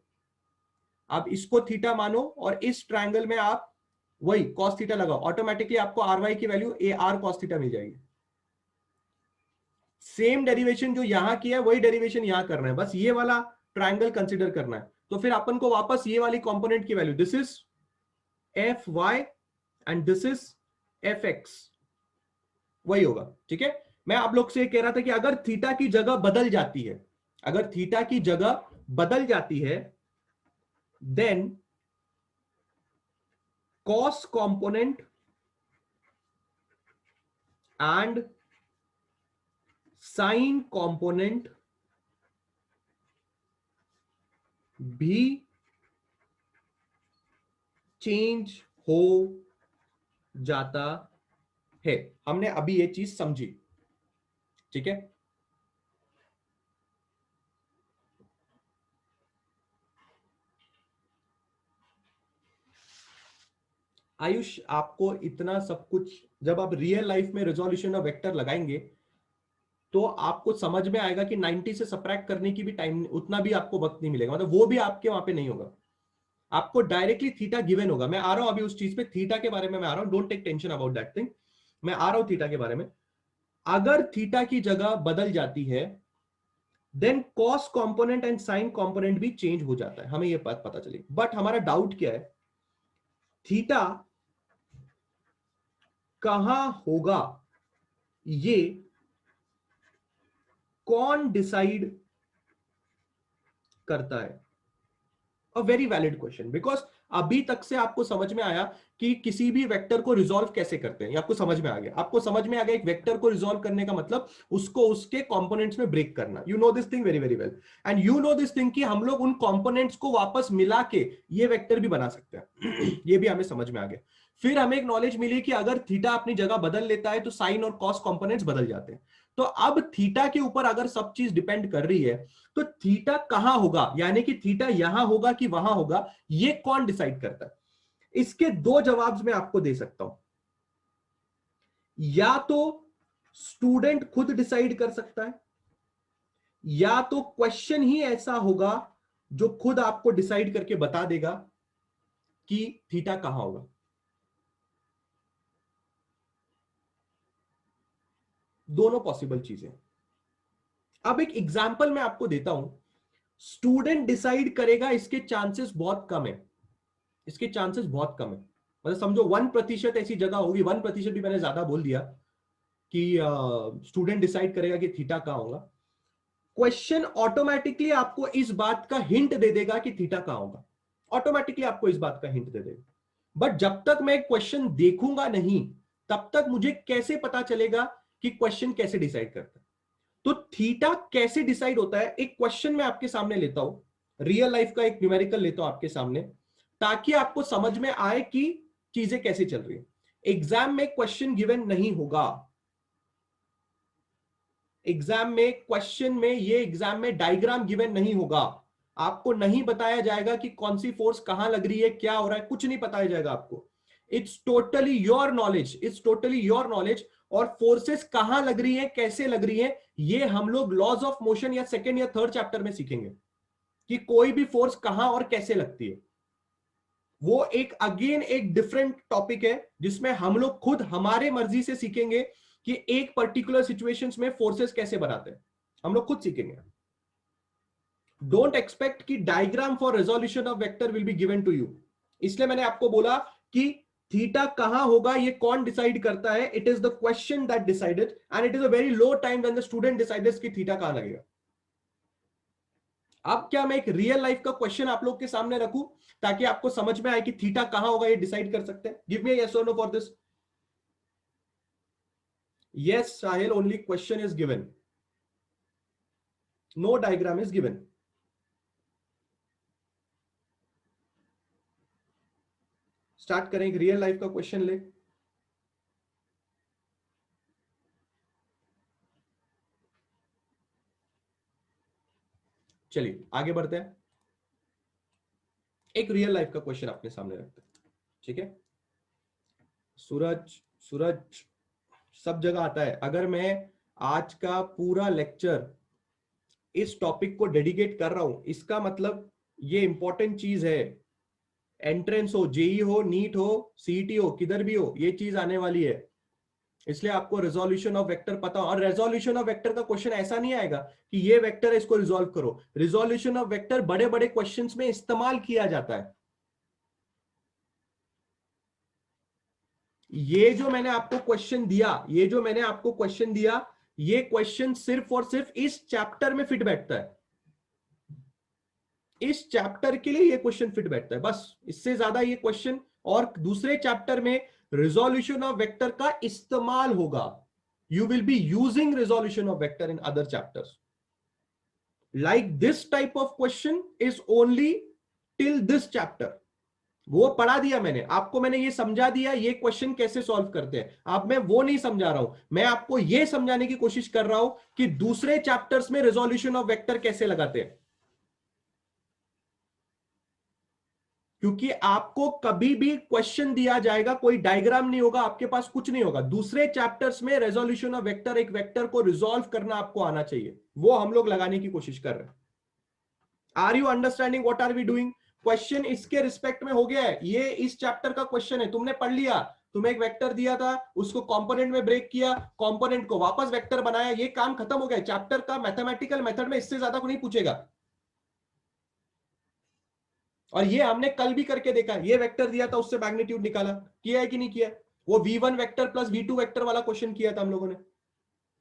अब इसको थीटा मानो और इस ट्रायंगल में आप वही कॉस थीटा लगाओ, ऑटोमेटिकली आपको आर वाई की value a r cos theta मिल जाएगी। सेम डेरिवेशन जो यहां किया है वही डेरिवेशन यहां करना है, बस ये वाला ट्रायंगल कंसीडर करना है। तो फिर अपन को वापस ये वाली कंपोनेंट की value, this is F y and this is F x, वही होगा। ठीक है, मैं आप लोग से कह रहा था कि अगर थीटा की जगह बदल जाती है, अगर थीटा की जगह बदल जाती है, then cos component and sine component भी चेंज हो जाता है। हमने अभी ये चीज समझी। ठीक है, आयुष आपको इतना सब कुछ जब आप रियल लाइफ में रिजोल्यूशन ऑफ वेक्टर लगाएंगे तो आपको समझ में आएगा कि 90 से सबट्रैक्ट करने की भी टाइम उतना भी आपको वक्त नहीं मिलेगा, मतलब वो भी आपके वहां पे नहीं होगा। आपको डायरेक्टली थीटा गिवन होगा। मैं आ रहा हूं अभी उस चीज पे, थीटा के बारे में मैं आ रहा हूं, don't take tension about that thing. मैं आ रहा हूं थीटा के बारे में। अगर थीटा की जगह बदल जाती है, then cos component and sine component भी चेंज हो जाता है, हमें यह पता चले। बट हमारा डाउट क्या है, थीटा कहां होगा, ये कौन डिसाइड करता है? A very valid question, because अभी तक से आपको समझ में आया कि किसी भी वेक्टर को रिजॉल्व कैसे करते हैं, ये आपको समझ में आ गया। आपको समझ में आ गया एक वेक्टर को रिजॉल्व करने का मतलब उसको उसके कंपोनेंट्स में ब्रेक करना। You know this thing very very well, and you know this thing कि हम लोग उन कंपोनेंट्स को वापस मिला के ये वेक्टर भी बना सकते हैं। ये भी हमें समझ में आ गया। फिर हमें एक नॉलेज मिली कि अगर थीटा अपनी जगह बदल लेता है तो साइन और कॉस कंपोनेंट्स बदल जाते हैं। तो अब थीटा के ऊपर अगर सब चीज डिपेंड कर रही है, तो थीटा कहां होगा, यानी कि थीटा यहां होगा कि वहां होगा, ये कौन डिसाइड करता है? इसके दो जवाब मैं आपको दे सकता हूं। या तो स्टूडेंट खुद डिसाइड कर सकता है, या तो क्वेश्चन ही ऐसा होगा जो खुद आपको डिसाइड करके बता देगा कि थीटा कहां होगा। दोनों पॉसिबल चीजें। अब एक एग्जांपल मैं आपको देता हूं। स्टूडेंट डिसाइड करेगा, इसके चांसेस बहुत कम है, इसके चांसेस बहुत कम है। मतलब समझो 1% ऐसी जगह होगी, 1% भी मैंने ज्यादा बोल दिया, कि स्टूडेंट डिसाइड करेगा कि थीटा कहां होगा। क्वेश्चन ऑटोमेटिकली आपको इस बात का हिंट दे देगा कि थीटा कहां होगा, ऑटोमेटिकली आपको इस बात का हिंट दे देगा। बट जब तक मैं क्वेश्चन देखूंगा नहीं, तब तक मुझे कैसे पता चलेगा कि क्वेश्चन कैसे डिसाइड करता है? तो थीटा कैसे डिसाइड होता है, एक क्वेश्चन मैं आपके सामने लेता हूं, रियल लाइफ का एक न्यूमेरिकल लेता हूं आपके सामने, ताकि आपको समझ में आए कि चीजें कैसे चल रही है। एग्जाम में क्वेश्चन गिवन नहीं होगा, एग्जाम में क्वेश्चन में ये एग्जाम में डायग्राम गिवन नहीं होगा। आपको नहीं बताया जाएगा कि कौन सी फोर्स कहां लग रही है, क्या हो रहा है, कुछ नहीं बताया जाएगा आपको। It's totally your knowledge, it's totally your knowledge. और फोर्सेस कहां लग रही है, कैसे लग रही है, ये हम लोग लॉज ऑफ मोशन या सेकेंड या थर्ड चैप्टर में सीखेंगे कि कोई भी फोर्स कहां और कैसे लगती है। वो एक अगेन एक डिफरेंट टॉपिक है, जिसमें हम लोग खुद हमारे मर्जी से सीखेंगे कि एक पर्टिकुलर सिचुएशंस में फोर्सेस कैसे बनाते हैं, हम लोग खुद सीखेंगे। डोंट एक्सपेक्ट कि diagram for resolution of vector will be given to you. इसलिए मैंने आपको बोला कि थीटा कहां होगा ये कौन डिसाइड करता है, it is the question that decided, and it is a very low time when the student decides कि थीटा कहां लगेगा। अब क्या मैं एक रियल लाइफ का क्वेश्चन आप लोग के सामने रखूं, ताकि आपको समझ में आए कि थीटा कहां होगा ये डिसाइड कर सकते हैं? गिव मी यस और no for this. Yes Sahil, only question is given, no diagram is given. Start करें, एक रियल लाइफ का क्वेश्चन ले। चलिए आगे बढ़ते हैं, एक रियल लाइफ का क्वेश्चन अपने सामने रखते हैं। ठीक है, सूरज, सूरज सब जगह आता है। अगर मैं आज का पूरा लेक्चर इस टॉपिक को डेडिकेट कर रहा हूं, इसका मतलब ये इंपॉर्टेंट चीज है। एंट्रेंस हो, जेई हो, नीट हो, सीईटी हो, किधर भी हो, ये चीज आने वाली है। इसलिए आपको रेजोल्यूशन ऑफ वेक्टर पता हो। और रेजोल्यूशन ऑफ वेक्टर का क्वेश्चन ऐसा नहीं आएगा कि ये वेक्टर है इसको रिजोल्व करो। रिजोल्यूशन ऑफ वेक्टर बड़े बड़े क्वेश्चंस में इस्तेमाल किया जाता है। ये जो मैंने आपको क्वेश्चन दिया, ये क्वेश्चन सिर्फ और सिर्फ इस चैप्टर में फिट बैठता है। इस चैप्टर के लिए ये क्वेश्चन फिट बैठता है, बस इससे ज्यादा ये क्वेश्चन और दूसरे चैप्टर में रिजोल्यूशन ऑफ वेक्टर का इस्तेमाल होगा। You will be using resolution of vector in other chapters. Like this type of question is only till this chapter. वो पढ़ा दिया मैंने आपको, मैंने ये समझा दिया ये क्वेश्चन कैसे सॉल्व करते हैं। अब मैं वो नहीं समझा रहा हूं, मैं आपको ये समझाने की कोशिश कर रहा हूं कि दूसरे चैप्टर्स में रिजोल्यूशन ऑफ वेक्टर कैसे लगाते हैं। क्योंकि आपको कभी भी क्वेश्चन दिया जाएगा, कोई डायग्राम नहीं होगा, आपके पास कुछ नहीं होगा। दूसरे चैप्टर्स में रेजोल्यूशन ऑफ वेक्टर, एक वेक्टर को रिजोल्व करना आपको आना चाहिए, वो हम लोग लगाने की कोशिश कर रहे हैं। Are you understanding what are we doing? Question इसके रिस्पेक्ट में हो गया है, ये इस चैप्टर का क्वेश्चन है, तुमने पढ़ लिया, तुम्हें एक वेक्टर दिया था, उसको कंपोनेंट में ब्रेक किया, कंपोनेंट को वापस वेक्टर बनाया, ये काम खत्म हो गया। चैप्टर का मैथमेटिकल मेथड में इससे ज्यादा को नहीं पूछेगा। और ये हमने कल भी करके देखा, ये वेक्टर दिया था उससे मैग्नीट्यूड निकाला, किया है कि नहीं किया? वो v1 vector plus v2 vector वाला क्वेश्चन किया था हम लोगों ने,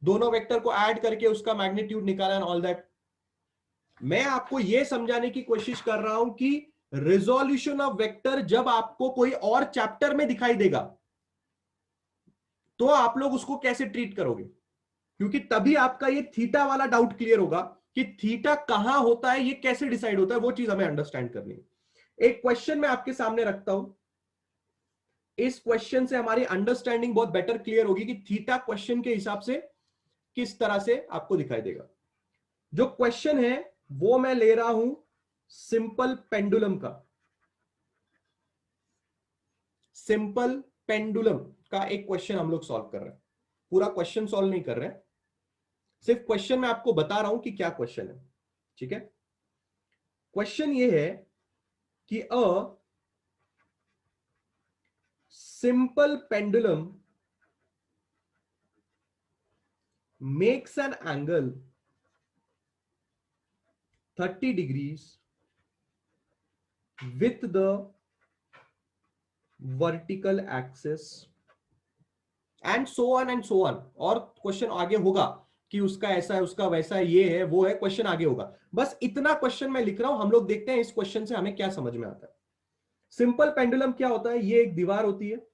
दोनों वेक्टर को ऐड करके उसका मैग्नीट्यूड निकाला एंड ऑल दैट। मैं आपको यह समझाने की कोशिश कर रहा हूं कि रिजोल्यूशन ऑफ वेक्टर जब आपको कोई और चैप्टर में दिखाई देगा तो आप लोग उसको कैसे ट्रीट करोगे, क्योंकि तभी आपका ये थीटा वाला डाउट क्लियर होगा कि थीटा कहां होता है, ये कैसे डिसाइड होता है, वो चीज हमें अंडरस्टैंड करनी है। एक क्वेश्चन मैं आपके सामने रखता हूं, इस क्वेश्चन से हमारी अंडरस्टैंडिंग बहुत बेटर क्लियर होगी कि थीटा क्वेश्चन के हिसाब से किस तरह से आपको दिखाई देगा। जो क्वेश्चन है वो मैं ले रहा हूं सिंपल पेंडुलम का। सिंपल पेंडुलम का एक क्वेश्चन हम लोग सॉल्व कर रहे हैं, पूरा क्वेश्चन सॉल्व नहीं कर रहे हैं, सिर्फ क्वेश्चन मैं आपको बता रहा हूं कि क्या क्वेश्चन है। ठीक है, क्वेश्चन ये है कि a simple pendulum makes an angle 30 degrees with the vertical axis and so on and so on। और क्वेश्चन आगे होगा कि उसका ऐसा है, उसका वैसा है, ये है, वो है, क्वेश्चन आगे होगा। बस इतना क्वेश्चन मैं लिख रहा हूं, हम लोग देखते हैं इस क्वेश्चन से हमें क्या समझ में आता है। सिंपल पेंडुलम क्या होता है? ये एक दीवार होती है,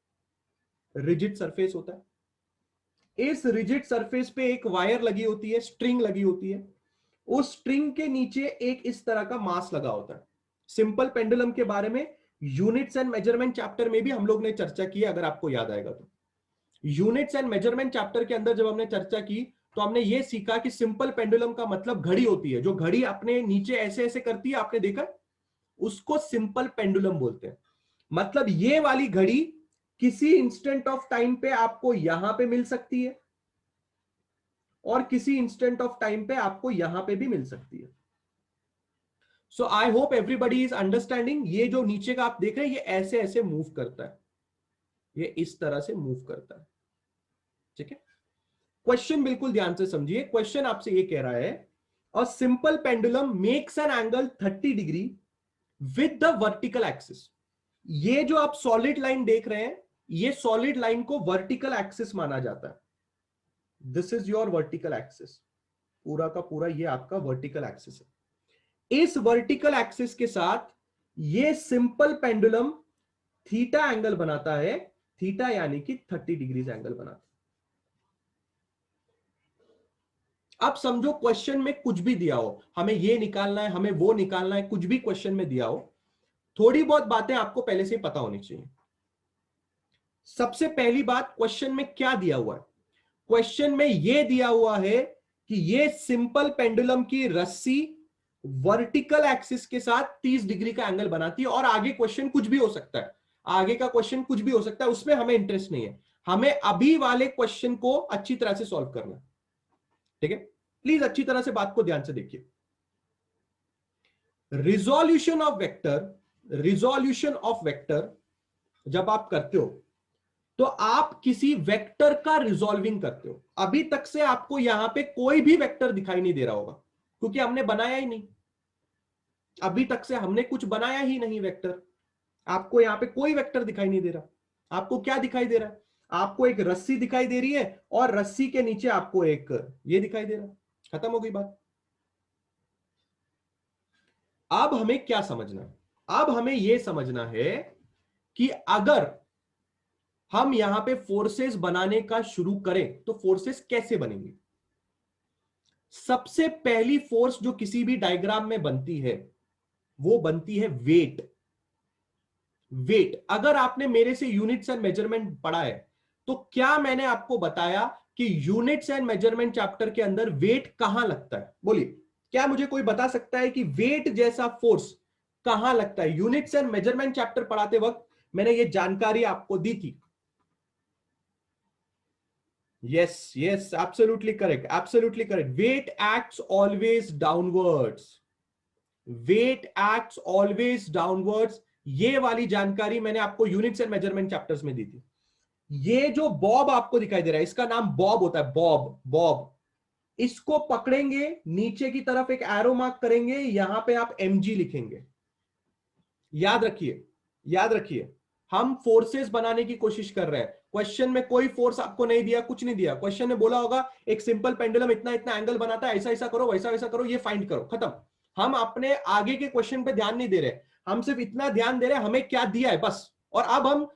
रिजिड सरफेस होता है, इस रिजिड सरफेस पे एक वायर लगी होती है, स्ट्रिंग लगी होती है, उस स्ट्रिंग के नीचे एक इस तरह का मास लगा होता है। सिंपल पेंडुलम के बारे में यूनिट्स एंड मेजरमेंट चैप्टर में भी हम लोग ने चर्चा की, अगर आपको याद आएगा तो। यूनिट्स एंड मेजरमेंट चैप्टर के अंदर जब हमने चर्चा की तो हमने ये सीखा कि सिंपल पेंडुलम का मतलब घड़ी होती है, जो घड़ी अपने नीचे ऐसे ऐसे करती है, आपने देखा, उसको सिंपल पेंडुलम बोलते हैं। मतलब ये वाली घड़ी किसी इंस्टेंट ऑफ टाइम पे आपको यहां पे मिल सकती है और किसी इंस्टेंट ऑफ टाइम पे आपको यहां पे भी मिल सकती है। So I hope everybody is understanding. ये जो नीचे का आप देख रहे हैं ये ऐसे ऐसे मूव करता है, ये इस तरह से मूव करता है। ठीक है, क्वेश्चन बिल्कुल ध्यान से समझिए। क्वेश्चन आपसे ये कह रहा है a simple pendulum makes an angle 30 degree with the vertical axis. ये जो आप सॉलिड लाइन देख रहे हैं, ये सॉलिड लाइन को वर्टिकल एक्सिस माना जाता है। This is your vertical axis, पूरा का पूरा ये आपका वर्टिकल एक्सिस है। इस वर्टिकल एक्सिस के साथ ये सिंपल पेंडुलम थीटा एंगल बनाता है, थीटा यानी कि 30 डिग्रीज एंगल बनाता है। अब समझो क्वेश्चन में कुछ भी दिया हो, हमें ये निकालना है, हमें वो निकालना है, कुछ भी क्वेश्चन में दिया हो, थोड़ी बहुत बातें आपको पहले से पता होनी चाहिए। सबसे पहली बात, क्वेश्चन में क्या दिया हुआ है? क्वेश्चन में यह दिया हुआ है कि यह सिंपल पेंडुलम की रस्सी वर्टिकल एक्सिस के साथ 30 डिग्री का एंगल बनाती है। और आगे क्वेश्चन कुछ भी हो सकता है, आगे का क्वेश्चन कुछ भी हो सकता है, उसमें हमें इंटरेस्ट नहीं है, हमें अभी वाले क्वेश्चन को अच्छी तरह से सॉल्व करना है। ठीक है, प्लीज अच्छी तरह से बात को ध्यान से देखिए। Resolution of vector, resolution of vector जब आप करते हो तो आप किसी वेक्टर का रिजॉल्विंग करते हो। अभी तक से आपको यहां पे कोई भी वेक्टर दिखाई नहीं दे रहा होगा, क्योंकि हमने बनाया ही नहीं, अभी तक से हमने कुछ बनाया ही नहीं वेक्टर। आपको यहां पे कोई वेक्टर दिखाई नहीं दे रहा। आपको क्या दिखाई दे रहा है? आपको एक रस्सी दिखाई दे रही है और रस्सी के नीचे आपको एक ये दिखाई दे रहा है। खत्म हो गई बात। अब हमें क्या समझना है? अब हमें यह समझना है कि अगर हम यहां पे फोर्सेस बनाने का शुरू करें तो फोर्सेस कैसे बनेंगे। सबसे पहली फोर्स जो किसी भी डायग्राम में बनती है वो बनती है वेट। वेट, अगर आपने मेरे से यूनिट्स एंड मेजरमेंट पढ़ा है तो क्या मैंने आपको बताया कि यूनिट्स एंड मेजरमेंट चैप्टर के अंदर वेट कहां लगता है? बोलिए, क्या मुझे कोई बता सकता है कि वेट जैसा फोर्स कहां लगता है? यूनिट्स एंड मेजरमेंट चैप्टर पढ़ाते वक्त मैंने ये जानकारी आपको दी थी। Yes, yes, absolutely correct, absolutely correct. Weight acts always downwards. Weight acts always downwards. ये वाली जानकारी मैंने आपको यूनिट्स एंड मेजरमेंट चैप्टर्स में दी थी। ये जो बॉब आपको दिखाई दे रहा है इसका नाम बॉब होता है, बॉब, बॉब। इसको पकड़ेंगे, नीचे की तरफ एक एरो मार्क करेंगे, यहां पे आप mg लिखेंगे। याद रखिए, याद रखिए, हम फोर्सेस बनाने की कोशिश कर रहे हैं। क्वेश्चन में कोई फोर्स आपको नहीं दिया, कुछ नहीं दिया। क्वेश्चन में बोला होगा एक सिंपल पेंडुलम इतना इतना एंगल बनाता है, ऐसा ऐसा करो, वैसा वैसा करो, ये फाइंड करो, खत्म। हम अपने आगे के क्वेश्चन पे ध्यान नहीं दे रहे, हम सिर्फ इतना ध्यान दे रहे हैं हमें क्या दिया है बस। और अब हम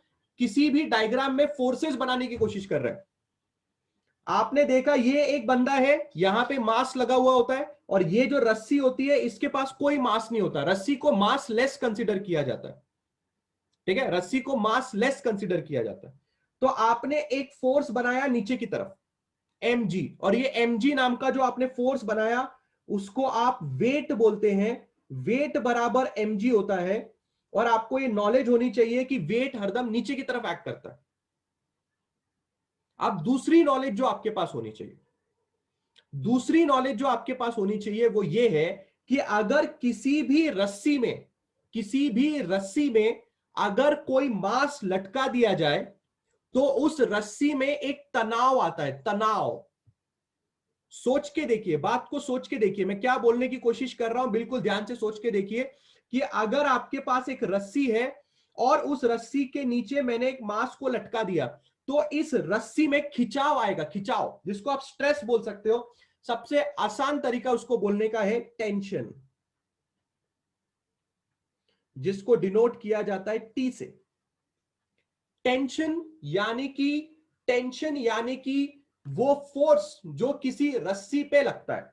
किसी भी डायग्राम में फोर्सेस बनाने की कोशिश कर रहे हैं। आपने देखा ये एक बंदा है, यहां पे मास लगा हुआ होता है, और ये जो रस्सी होती है इसके पास कोई मास नहीं होता। रस्सी को मास लेस कंसीडर किया जाता है, ठीक है, रस्सी को मास लेस कंसीडर किया जाता है। तो आपने एक फोर्स बनाया नीचे की तरफ mg, और ये mg नाम का जो आपने फोर्स बनाया उसको आप वेट बोलते हैं। वेट बराबर mg होता है, और आपको ये नॉलेज होनी चाहिए कि वेट हरदम नीचे की तरफ एक्ट करता है। अब दूसरी नॉलेज जो आपके पास होनी चाहिए, दूसरी नॉलेज जो आपके पास होनी चाहिए वो ये है कि अगर किसी भी रस्सी में, किसी भी रस्सी में अगर कोई मास लटका दिया जाए तो उस रस्सी में एक तनाव आता है, तनाव। सोच के देखिए, बात को सोच के देखिए, मैं क्या बोलने की कोशिश कर रहा हूं, बिल्कुल ध्यान से सोच के देखिए कि अगर आपके पास एक रस्सी है और उस रस्सी के नीचे मैंने एक मास को लटका दिया तो इस रस्सी में खिंचाव आएगा, खिंचाव, जिसको आप स्ट्रेस बोल सकते हो। सबसे आसान तरीका उसको बोलने का है टेंशन, जिसको डिनोट किया जाता है टी से। टेंशन यानी कि, टेंशन यानी कि वो फोर्स जो किसी रस्सी पे लगता है।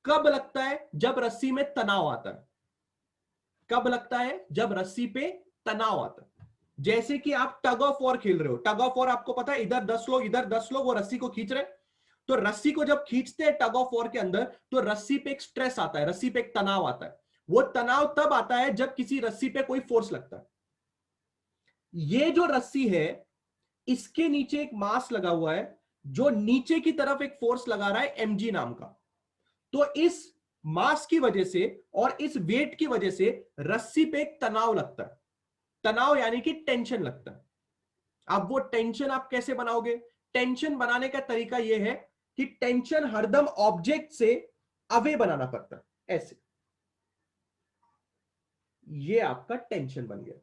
कब लगता है? जब रस्सी में तनाव आता है। कब लगता है? जब रस्सी पे तनाव आता है। जैसे कि आप टग ऑफ वॉर खेल रहे हो, टग ऑफ वॉर आपको पता है, इधर 10 लोग, इधर 10 लोग, वो रस्सी को खींच रहे। तो रस्सी को जब खींचते हैं टग ऑफ वॉर के अंदर तो रस्सी पे एक स्ट्रेस आता है, रस्सी पे एक तनाव आता है। वो तनाव तब आता है जब किसी रस्सी पे कोई फोर्स लगता है। ये जो रस्सी है इसके नीचे एक मास लगा हुआ है जो नीचे की तरफ एक फोर्स लगा रहा है mg नाम का। तो इस मास की वजह से और इस वेट की वजह से रस्सी पे एक तनाव लगता है। तनाव यानी कि टेंशन लगता है। अब वो टेंशन आप कैसे बनाओगे? टेंशन बनाने का तरीका यह है कि टेंशन हरदम ऑब्जेक्ट से अवे बनाना पड़ता है, ऐसे। ये आपका टेंशन बन गया।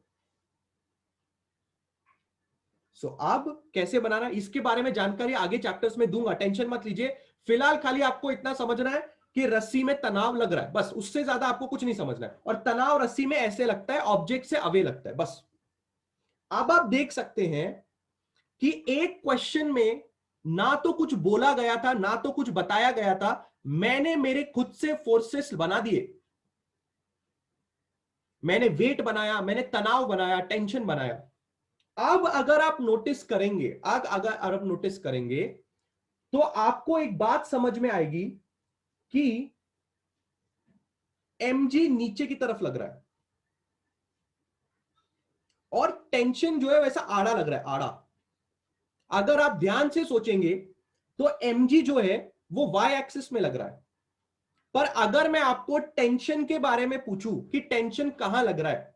अब कैसे बनाना, इसके बारे में जानकारी आगे चैप्टर्स में दूंगा, टेंशन मत लीजिए। फिलहाल खाली आपको इतना समझना है कि रस्सी में तनाव लग रहा है, बस, उससे ज्यादा आपको कुछ नहीं समझना है। और तनाव रस्सी में ऐसे लगता है, ऑब्जेक्ट से अवे लगता है, बस। अब आप देख सकते हैं कि एक क्वेश्चन में ना तो कुछ बोला गया था ना तो कुछ बताया गया था, मैंने मेरे खुद से फोर्सेस बना दिए। मैंने वेट बनाया, मैंने तनाव बनाया, टेंशन बनाया। अब अगर आप नोटिस करेंगे, अगर आप नोटिस करेंगे तो आपको एक बात समझ में आएगी कि mg नीचे की तरफ लग रहा है और टेंशन जो है वैसा आड़ा लग रहा है, आड़ा। अगर आप ध्यान से सोचेंगे तो mg जो है वो y एक्सिस में लग रहा है। पर अगर मैं आपको टेंशन के बारे में पूछूं कि टेंशन कहां लग रहा है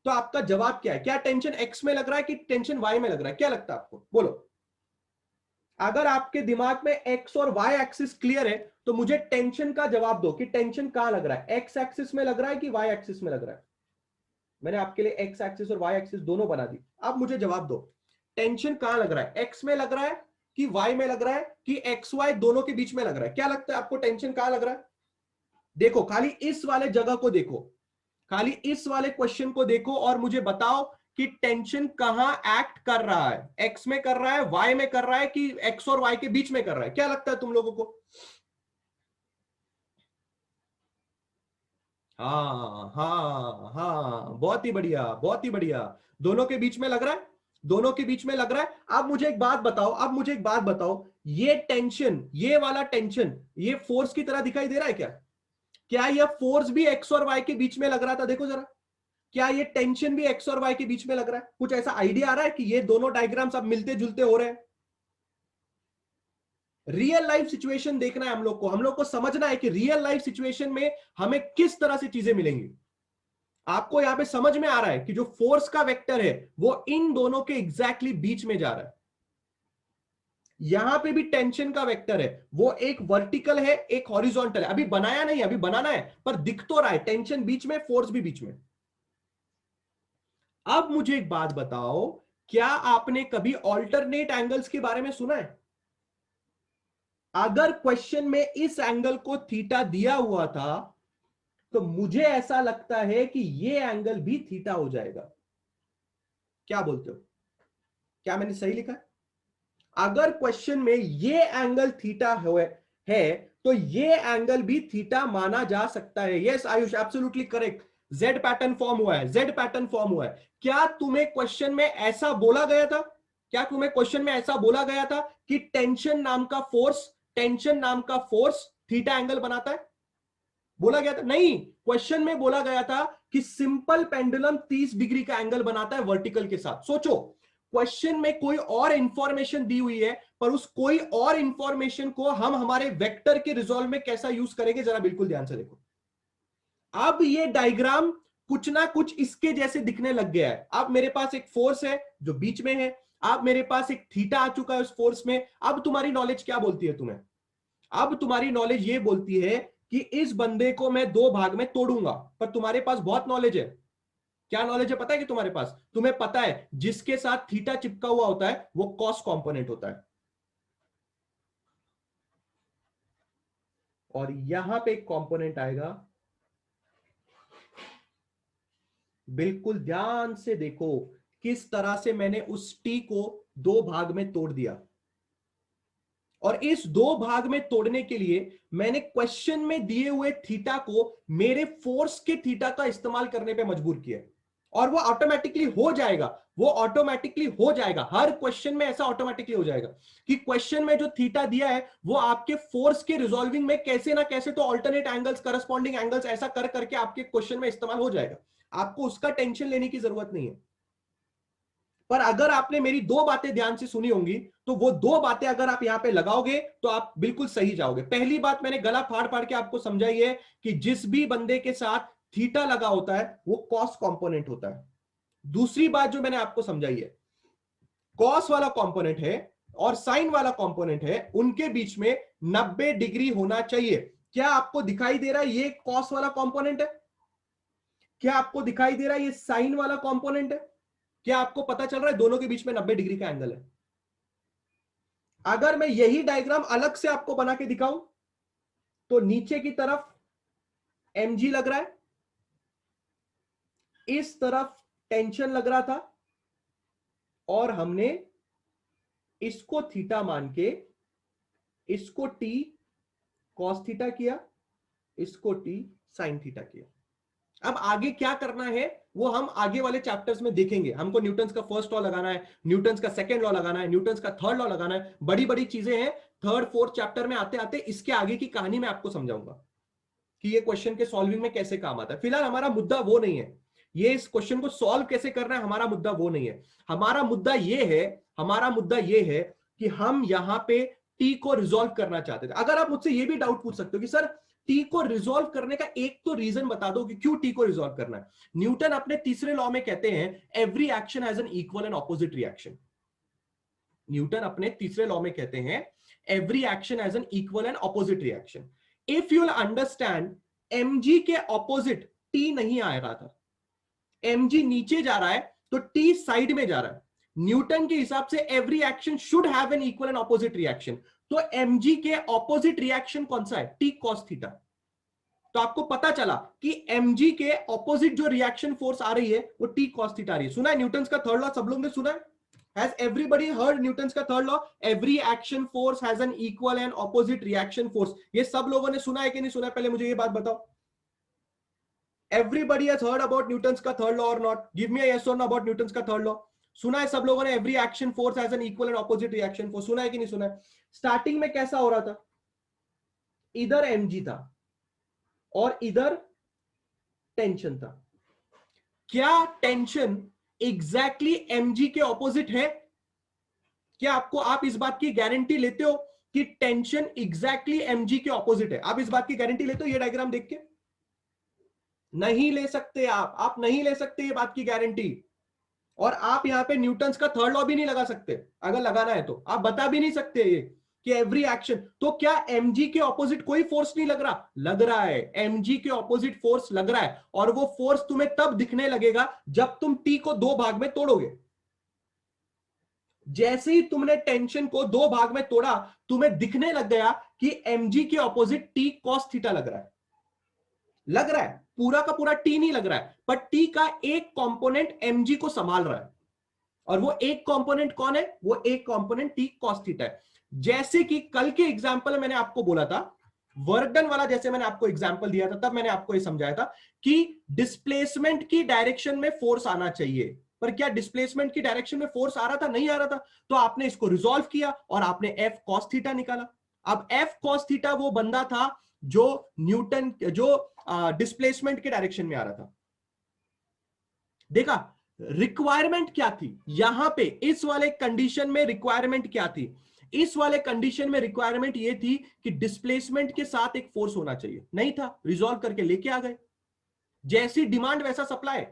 तो आपका जवाब क्या है? क्या टेंशन x में लग रहा है कि टेंशन y में लग रहा है? क्या लगता है आपको, बोलो। अगर आपके दिमाग में x और y एक्सिस क्लियर है तो मुझे टेंशन का जवाब दो कि टेंशन कहां लग रहा है, x एक्सिस में लग रहा है कि y एक्सिस में लग रहा है। मैंने आपके लिए x एक्सिस और y एक्सिस दोनों बना दी, अब मुझे जवाब दो टेंशन कहां लग रहा है? एक्स में लग रहा है कि वाई में लग रहा है कि एक्स वाई दोनों के बीच में लग रहा है? क्या लगता है आपको टेंशन कहां लग रहा है? देखो, खाली इस वाले जगह को देखो, खाली इस वाले क्वेश्चन को देखो और मुझे बताओ कि टेंशन कहां एक्ट कर रहा है? एक्स में कर रहा है, वाई में कर रहा है कि एक्स और वाई के बीच में कर रहा है? क्या लगता है तुम लोगों को? हाँ हाँ हाँ, बहुत ही बढ़िया, बहुत ही बढ़िया। दोनों के बीच में लग रहा है, दोनों के बीच में लग रहा है। अब मुझे एक बात बताओ, अब मुझे एक बात बताओ, ये टेंशन, ये वाला टेंशन, ये फोर्स की तरह दिखाई दे रहा है क्या? क्या यह फोर्स भी एक्स और वाई के बीच में लग रहा था? देखो जरा, क्या ये टेंशन भी एक्स और वाई के बीच में लग रहा है? कुछ ऐसा आइडिया आ रहा है कि ये दोनों डायग्राम्स अब मिलते जुलते हो रहे हैं? रियल लाइफ सिचुएशन देखना है हम लोग को समझना है कि रियल लाइफ सिचुएशन में हमें किस तरह से चीजें मिलेंगी। आपको यहां पे समझ में आ रहा है कि जो फोर्स का वेक्टर है वो इन दोनों के एग्जैक्टली बीच में जा रहा है। यहां पे भी टेंशन का वेक्टर है, वो एक वर्टिकल है, एक हॉरिजॉन्टल है। अभी बनाया नहीं, अभी बनाना है, पर दिख तो रहा है, टेंशन बीच में, फोर्स भी बीच में। अब मुझे एक बात बताओ, क्या आपने कभी ऑल्टरनेट एंगल्स के बारे में सुना है? अगर क्वेश्चन में इस एंगल को थीटा दिया हुआ था तो मुझे ऐसा लगता है कि यह एंगल भी थीटा हो जाएगा। क्या बोलते हो? क्या मैंने सही लिखा है? अगर क्वेश्चन में ये एंगल थीटा है तो ये एंगल भी थीटा माना जा सकता है। Yes Ayush, absolutely correct. Z pattern form हुआ है, जेड पैटर्न फॉर्म हुआ है। क्या तुम्हें क्वेश्चन में ऐसा बोला गया था? क्या तुम्हें क्वेश्चन में ऐसा बोला गया था कि टेंशन नाम का फोर्स, टेंशन नाम का फोर्स थीटा एंगल बनाता है? बोला गया था? नहीं, क्वेश्चन में बोला गया था कि सिंपल पेंडुलम 30 डिग्री का एंगल बनाता है वर्टिकल के साथ। सोचो, क्वेश्चन में कोई और इंफॉर्मेशन दी हुई है, पर उस कोई और इंफॉर्मेशन को हम हमारे वेक्टर के रिजॉल्व में कैसा यूज करेंगे, जरा बिल्कुल ध्यान से देखो। अब ये डायग्राम कुछ ना कुछ इसके जैसे दिखने लग गया है। अब मेरे पास एक फोर्स है जो बीच में है, अब मेरे पास एक थीटा आ चुका है उस फोर्स में। अब तुम्हारी नॉलेज क्या बोलती है तुम्हें? अब तुम्हारी नॉलेज ये बोलती है कि इस बंदे को मैं दो भाग में तोड़ूंगा। पर तुम्हारे पास बहुत नॉलेज है। क्या नॉलेज है पता है कि तुम्हारे पास? तुम्हें पता है जिसके साथ थीटा चिपका हुआ होता है वो कॉस कंपोनेंट होता है। और यहां पे एक कंपोनेंट आएगा, बिल्कुल ध्यान से देखो किस तरह से मैंने उस टी को दो भाग में तोड़ दिया। और इस दो भाग में तोड़ने के लिए मैंने क्वेश्चन में दिए हुए थीटा को मेरे फोर्स के थीटा का इस्तेमाल करने पे मजबूर किया। और वो ऑटोमेटिकली हो जाएगा, वो ऑटोमेटिकली हो जाएगा। हर क्वेश्चन में ऐसा ऑटोमेटिकली हो जाएगा कि क्वेश्चन में जो थीटा दिया है वो आपके फोर्स के रिजॉल्विंग में कैसे ना कैसे तो अल्टरनेट एंगल्स, करस्पॉन्डिंग एंगल्स ऐसा कर करके आपके क्वेश्चन में इस्तेमाल हो जाएगा। आपको उसका टेंशन लेने की जरूरत नहीं है। पर अगर आपने मेरी दो बातें ध्यान से सुनी होंगी तो वो दो बातें अगर आप यहां पे लगाओगे तो आप बिल्कुल सही जाओगे। पहली बात मैंने गला फाड़ फाड़ के आपको समझाई है कि जिस भी बंदे के साथ थीटा लगा होता है वो कॉस कंपोनेंट होता है। दूसरी बात जो मैंने आपको समझाई है, कॉस वाला कंपोनेंट है और साइन वाला कंपोनेंट है, उनके बीच में 90 डिग्री होना चाहिए। क्या आपको दिखाई दे रहा है ये कॉस वाला कंपोनेंट है? क्या आपको दिखाई दे रहा है ये साइन वाला कंपोनेंट है? क्या आपको पता चल रहा है दोनों के बीच में 90 डिग्री का एंगल है? अगर मैं यही डायग्राम अलग से आपको बना के दिखाऊं तो नीचे की तरफ mg लग रहा है, इस तरफ टेंशन लग रहा था, और हमने इसको थीटा मान के इसको टी कॉस थीटा किया, इसको टी साइन थीटा किया। अब आगे क्या करना है वो हम आगे वाले चैप्टर्स में देखेंगे। हमको न्यूटन्स का फर्स्ट लॉ लगाना है, न्यूटन्स का सेकंड लॉ लगाना है, न्यूटन्स का थर्ड लॉ लगाना है। बड़ी बड़ी चीजें हैं। थर्ड फोर्थ चैप्टर में आते आते इसके आगे की कहानी मैं आपको समझाऊंगा कि ये क्वेश्चन के सॉल्विंग में कैसे काम आता है। फिलहाल हमारा मुद्दा वो नहीं है, ये इस क्वेश्चन को सॉल्व कैसे करना है हमारा मुद्दा वो नहीं है। हमारा मुद्दा ये है, हमारा मुद्दा ये है कि हम यहां पे टी को रिजॉल्व करना चाहते थे। अगर आप मुझसे ये भी डाउट पूछ सकते हो कि सर टी को रिजॉल्व करने का एक तो रीजन बता दो कि क्यों टी को रिजॉल्व करना है। न्यूटन अपने तीसरे लॉ में कहते हैं every action has an equal and opposite reaction. Newton अपने तीसरे लॉ में कहते हैं every action has an equal and opposite reaction. If you will understand, mg के ऑपोजिट t नहीं आ रहा था। mg नीचे जा रहा है तो t साइड में जा रहा है। न्यूटन के हिसाब से every action should have an equal and opposite reaction. तो mg के ऑपोजिट रिएक्शन कौन सा है? t cos theta. तो आपको पता चला कि mg के ऑपोजिट जो रिएक्शन फोर्स आ रही है वो t cos थीटा आ रही है। सुना है न्यूटन का थर्ड लॉ? सब लोगों ने सुना है? Has everybody heard Newton's का third law? Every action force has an equal and opposite reaction force। ये सब लोगों ने सुना है कि नहीं सुना है? पहले मुझे ये बात बताओ। Everybody has heard about Newton's का third law or not? Give me a yes or no about Newton's का third law। सुना है सब लोगों ने? Every action force has an equal and opposite reaction force। सुना है कि नहीं सुना है? स्टार्टिंग में कैसा हो रहा था? इधर mg था और इधर टेंशन था। क्या टेंशन एग्जैक्टली mg के ऑपोजिट है? क्या आप इस बात की गारंटी लेते हो कि टेंशन एग्जैक्टली mg के ऑपोजिट है? आप इस बात की गारंटी लेते हो ये डायग्राम देख के? नहीं ले सकते। आप नहीं ले सकते ये बात की गारंटी। और आप यहां पे न्यूटन्स का थर्ड लॉ भी नहीं लगा सकते। अगर लगाना है तो आप बता भी नहीं सकते ये कि एवरी एक्शन। तो क्या mg के ऑपोजिट कोई फोर्स नहीं लग रहा? लग रहा है। mg के ऑपोजिट फोर्स लग रहा है और वो फोर्स तुम्हें तब दिखने लगेगा जब तुम t को दो भाग में तोड़ोगे। जैसे ही तुमने टेंशन को दो भाग में तोड़ा तुम्हें दिखने लग गया कि mg के ऑपोजिट t cos थीटा लग रहा है। लग रहा है, पूरा का पूरा t नहीं लग रहा है, पर t का एक कंपोनेंट mg को संभाल रहा है। और वो एक कंपोनेंट कौन है? वो एक कंपोनेंट t cos थीटा है। जैसे कि कल के एग्जांपल में मैंने आपको बोला था, वर्क डन वाला जैसे मैंने आपको एग्जांपल दिया था, तब मैंने आपको ये समझाया था कि डिस्प्लेसमेंट की डायरेक्शन में फोर्स आना चाहिए। पर क्या डिस्प्लेसमेंट की डायरेक्शन में फोर्स आ रहा था? नहीं आ रहा था। तो आपने इसको रिजॉल्व किया और आपने f cos थीटा निकाला। अब f cos थीटा वो बंदा था जो न्यूटन जो डिस्प्लेसमेंट के डायरेक्शन में आ रहा था। देखा रिक्वायरमेंट क्या थी यहां पे? इस वाले कंडीशन में रिक्वायरमेंट क्या थी? इस वाले कंडीशन में रिक्वायरमेंट ये थी कि डिस्प्लेसमेंट के साथ एक फोर्स होना चाहिए। नहीं था, रिजॉल्व करके लेके आ गए। जैसी डिमांड वैसा सप्लाई,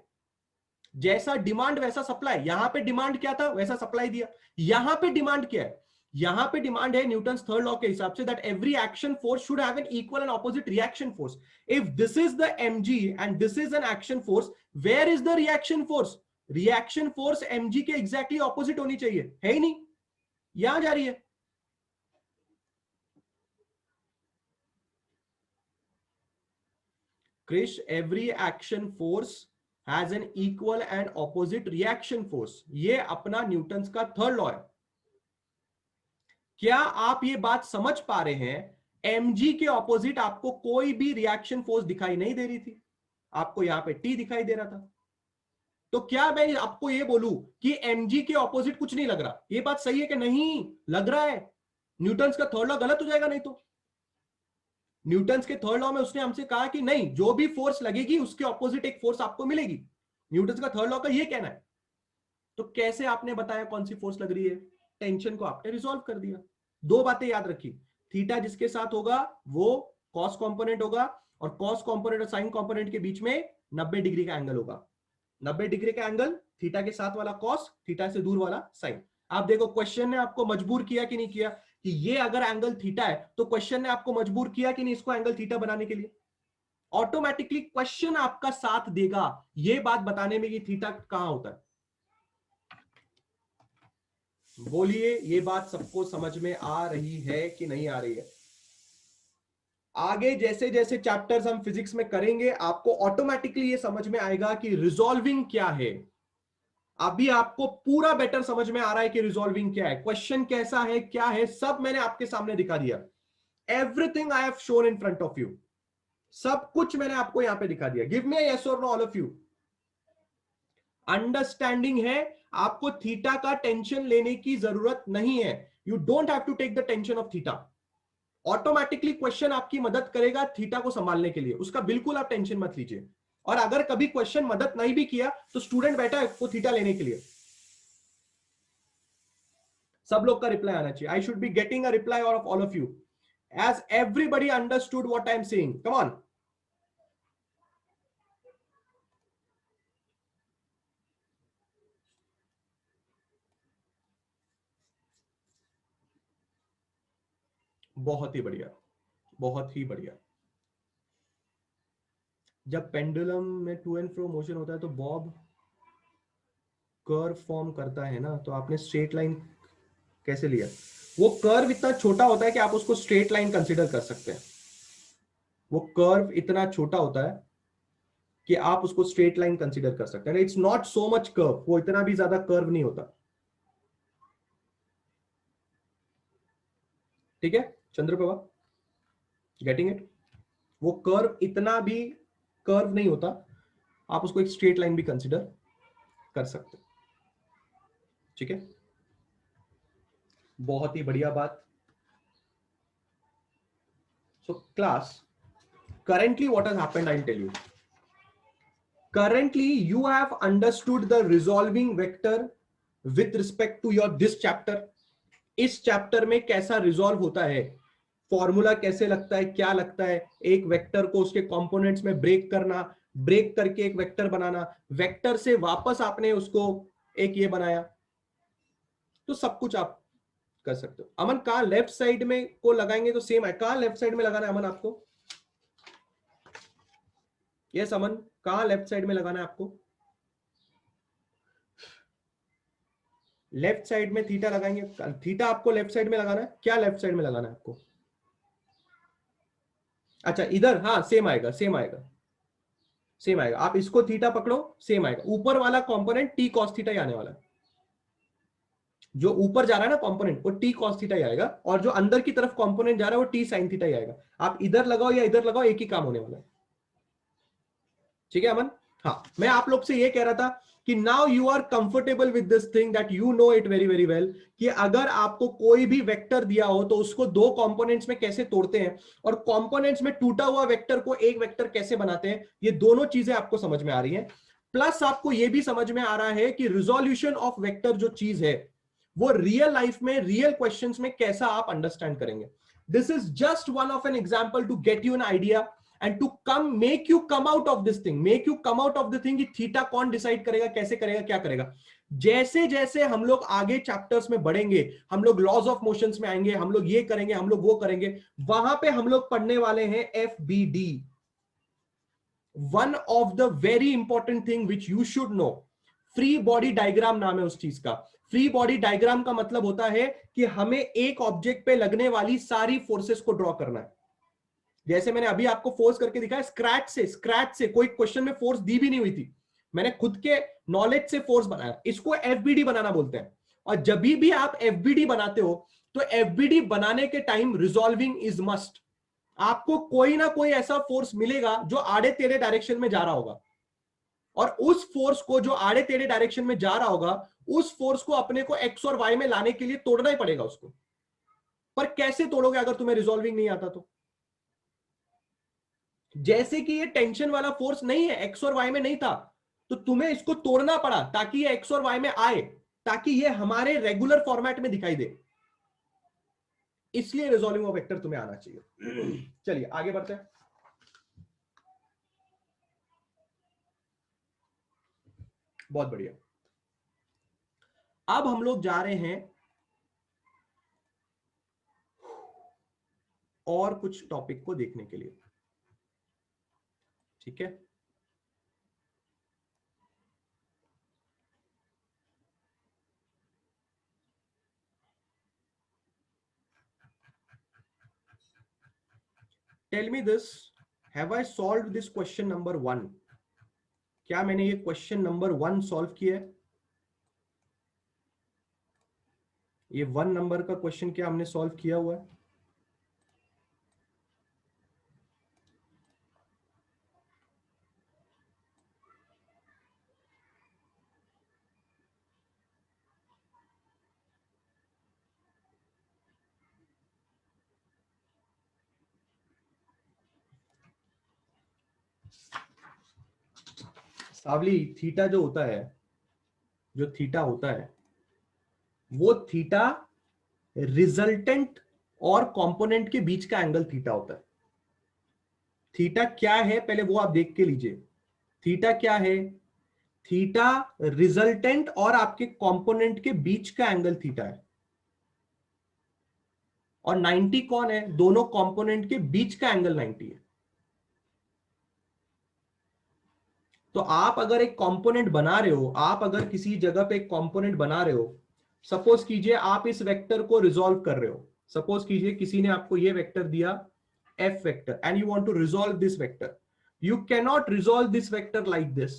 जैसा डिमांड वैसा सप्लाई। यहां पे डिमांड क्या था वैसा सप्लाई दिया। यहां पे डिमांड क्या है? यहां पे डिमांड है न्यूटन्स थर्ड लॉ के हिसाब से that every action force should have an equal and opposite reaction force. If this is the mg and this is an action force, where is the reaction force? Reaction force mg के exactly opposite होनी चाहिए, है ही नहीं। यहां जा रही है। Krish, every action force has an equal and opposite reaction force. ये अपना न्यूटन्स का थर्ड लॉ है। क्या आप ये बात समझ पा रहे हैं? mg के ऑपोजिट आपको कोई भी रिएक्शन फोर्स दिखाई नहीं दे रही थी, आपको यहां पे t दिखाई दे रहा था। तो क्या मैं आपको ये बोलूं कि mg के ऑपोजिट कुछ नहीं लग रहा? ये बात सही है कि नहीं? लग रहा है। न्यूटन्स का थर्ड लॉ गलत हो जाएगा नहीं तो? न्यूटन्स के थर्ड लॉ में उसने हमसे कहा कि नहीं, जो भी फोर्स लगेगी उसके ऑपोजिट एक फोर्स आपको मिलेगी। न्यूटन्स का थर्ड लॉ का ये कहना है। तो कैसे आपने बताया कौन सी फोर्स लग रही है? टेंशन को आपने रिजॉल्व कर दिया। दो बातें याद रखी, थीटा जिसके साथ होगा वो कॉस कंपोनेंट होगा और कॉस कंपोनेंट और साइन कंपोनेंट के बीच में 90 डिग्री का एंगल होगा। 90 डिग्री का एंगल, थीटा के साथ वाला कॉस, थीटा से दूर वाला साइन। आप देखो क्वेश्चन ने आपको मजबूर किया कि नहीं किया कि ये अगर एंगल थीटा है तो क्वेश्चन ने आपको मजबूर किया कि नहीं इसको एंगल थीटा बनाने के लिए? ऑटोमेटिकली क्वेश्चन आपका साथ देगा ये बात बताने में कि थीटा कहां होता है। बोलिए, ये बात सबको समझ में आ रही है कि नहीं आ रही है? आगे जैसे जैसे चैप्टर्स हम फिजिक्स में करेंगे आपको ऑटोमेटिकली ये समझ में आएगा कि रिजॉल्विंग क्या है। अभी आपको पूरा बेटर समझ में आ रहा है कि रिजॉल्विंग क्या है, क्वेश्चन कैसा है, क्या है, सब मैंने आपके सामने दिखा दिया। Everything I have shown in front of you. सब कुछ मैंने आपको यहां पे दिखा दिया। गिव मी अ यस और no all of you. Understanding है? आपको थीटा का टेंशन लेने की जरूरत नहीं है। You don't have to take the tension of theta. Automatically question आपकी मदद करेगा थीटा को संभालने के लिए, उसका बिल्कुल आप टेंशन मत लीजिए। और अगर कभी क्वेश्चन मदद नहीं भी किया तो स्टूडेंट बैठा है वो थीटा लेने के लिए। सब लोग का रिप्लाई आना चाहिए। I should be getting a reply of all of you as everybody understood what I am saying. Come on. बहुत ही बढ़िया, बहुत ही बढ़िया। जब पेंडुलम में टू एंड फ्रो मोशन होता है तो बॉब कर्व फॉर्म करता है ना, तो आपने स्ट्रेट लाइन कैसे लिया? वो कर्व इतना छोटा होता है कि आप उसको स्ट्रेट लाइन कंसीडर कर सकते हैं। वो कर्व इतना छोटा होता है कि आप उसको स्ट्रेट लाइन कंसीडर कर सकते हैं। It's not so much curve, वो इतना भी ज्यादा कर्व नहीं होता। ठीक है चंद्रप्रभा, गेटिंग इट? वो कर्व इतना भी कर्व नहीं होता, आप उसको एक स्ट्रेट लाइन भी कंसीडर कर सकते हैं। ठीक है, बहुत ही बढ़िया बात। So class, currently what has happened, I'll tell you. Currently you have understood the resolving vector with respect to your this chapter. इस चैप्टर में कैसा रिजॉल्व होता है, फॉर्मूला कैसे लगता है, क्या लगता है, एक वेक्टर को उसके कंपोनेंट्स में ब्रेक करना, ब्रेक करके एक वेक्टर बनाना, वेक्टर से वापस आपने उसको एक ये बनाया, तो सब कुछ आप कर सकते हो। अमन कहां लेफ्ट साइड में को लगाएंगे तो सेम है, कहां लेफ्ट साइड में लगाना है अमन आपको? यस अमन, कहां लेफ्ट साइड में लगाना है आपको? लेफ्ट साइड में थीटा लगाएंगे, थीटा आपको लेफ्ट साइड में लगाना है, क्या लेफ्ट साइड में लगाना है आपको? अच्छा इधर, हाँ सेम आएगा, सेम आएगा, सेम आएगा। आप इसको थीटा पकड़ो, सेम आएगा। ऊपर वाला कंपोनेंट टी कॉस थीटा ही आने वाला है। जो ऊपर जा रहा है ना कंपोनेंट, वो टी कॉस थीटा ही आएगा, और जो अंदर की तरफ कंपोनेंट जा रहा है वो टी साइन थीटा ही आएगा। आप इधर लगाओ या इधर लगाओ, एक ही काम होने वाला है। ठीक है अमन? हाँ, मैं आप लोग से ये कह रहा था कि now you are comfortable with this thing that you know it very very well, कि अगर आपको कोई भी वेक्टर दिया हो तो उसको दो कंपोनेंट्स में कैसे तोड़ते हैं, और कंपोनेंट्स में टूटा हुआ वेक्टर को एक वेक्टर कैसे बनाते हैं, ये दोनों चीजें आपको समझ में आ रही हैं। प्लस आपको ये भी समझ में आ रहा है कि रिजोल्यूशन ऑफ वेक्टर जो चीज है वो रियल लाइफ में, रियल क्वेश्चंस में कैसा आप अंडरस्टैंड करेंगे। This is just one of an example to get you an idea and to come make you come out of this thing, make you come out of the thing कि theta कौन decide करेगा, कैसे करेगा, क्या करेगा। जैसे जैसे हम लोग आगे चैप्टर्स में बढ़ेंगे, हम लोग लॉज ऑफ मोशंस में आएंगे, हम लोग ये करेंगे, हम लोग वो करेंगे, वहां पे हम लोग पढ़ने वाले हैं FBD. One of the very important thing which you should know, free body diagram नाम है उस चीज का। फ्री बॉडी डायग्राम का मतलब होता है कि हमें एक ऑब्जेक्ट पे लगने वाली सारी फोर्सेस को ड्रॉ करना है। जैसे मैंने अभी आपको फोर्स करके दिखाया, स्क्रैच से कोई क्वेश्चन में फोर्स दी भी नहीं हुई थी, मैंने खुद के नॉलेज से फोर्स बनाया। इसको एफबीडी बनाना बोलते हैं। और जब भी आप एफबीडी बनाते हो तो एफबीडी बनाने के टाइम रिजॉल्विंग इज मस्ट। आपको कोई ना कोई ऐसा फोर्स मिलेगा जो आड़े टेढ़े डायरेक्शन में जा रहा होगा, और उस फोर्स को जो आड़े टेढ़े डायरेक्शन में जा रहा होगा, उस फोर्स को अपने को एक्स और वाई में लाने के लिए तोड़ना ही पड़ेगा उसको। पर कैसे तोड़ोगे अगर तुम्हें रिजॉल्विंग नहीं आता तो? जैसे कि ये टेंशन वाला फोर्स नहीं है, एक्स और वाई में नहीं था, तो तुम्हें इसको तोड़ना पड़ा ताकि ये एक्स और वाई में आए, ताकि ये हमारे रेगुलर फॉर्मेट में दिखाई दे। इसलिए रिजॉल्विंग ऑफ वेक्टर तुम्हें आना चाहिए। चलिए आगे बढ़ते हैं। बहुत बढ़िया। अब हम लोग जा रहे हैं और कुछ टॉपिक को देखने के लिए। ठीक है, tell me this, have I solve this question number 1? क्या मैंने ये क्वेश्चन नंबर 1 सॉल्व किया है? ये 1 नंबर का क्वेश्चन क्या हमने सॉल्व किया हुआ है? सावली, थीटा जो होता है, जो थीटा होता है, वो थीटा रिजल्टेंट और कंपोनेंट के बीच का एंगल थीटा होता है। थीटा क्या है पहले वो आप देख के लीजिए। थीटा क्या है? थीटा रिजल्टेंट और आपके कंपोनेंट के बीच का एंगल थीटा है। और 90 कौन है? दोनों कंपोनेंट के बीच का एंगल 90 है। तो आप अगर एक कंपोनेंट बना रहे हो, आप अगर किसी जगह पे एक कंपोनेंट बना रहे हो, सपोज कीजिए आप इस वेक्टर को रिजॉल्व कर रहे हो, सपोज कीजिए किसी ने आपको ये वेक्टर दिया f vector and you want to resolve this vector, you cannot resolve this vector like this.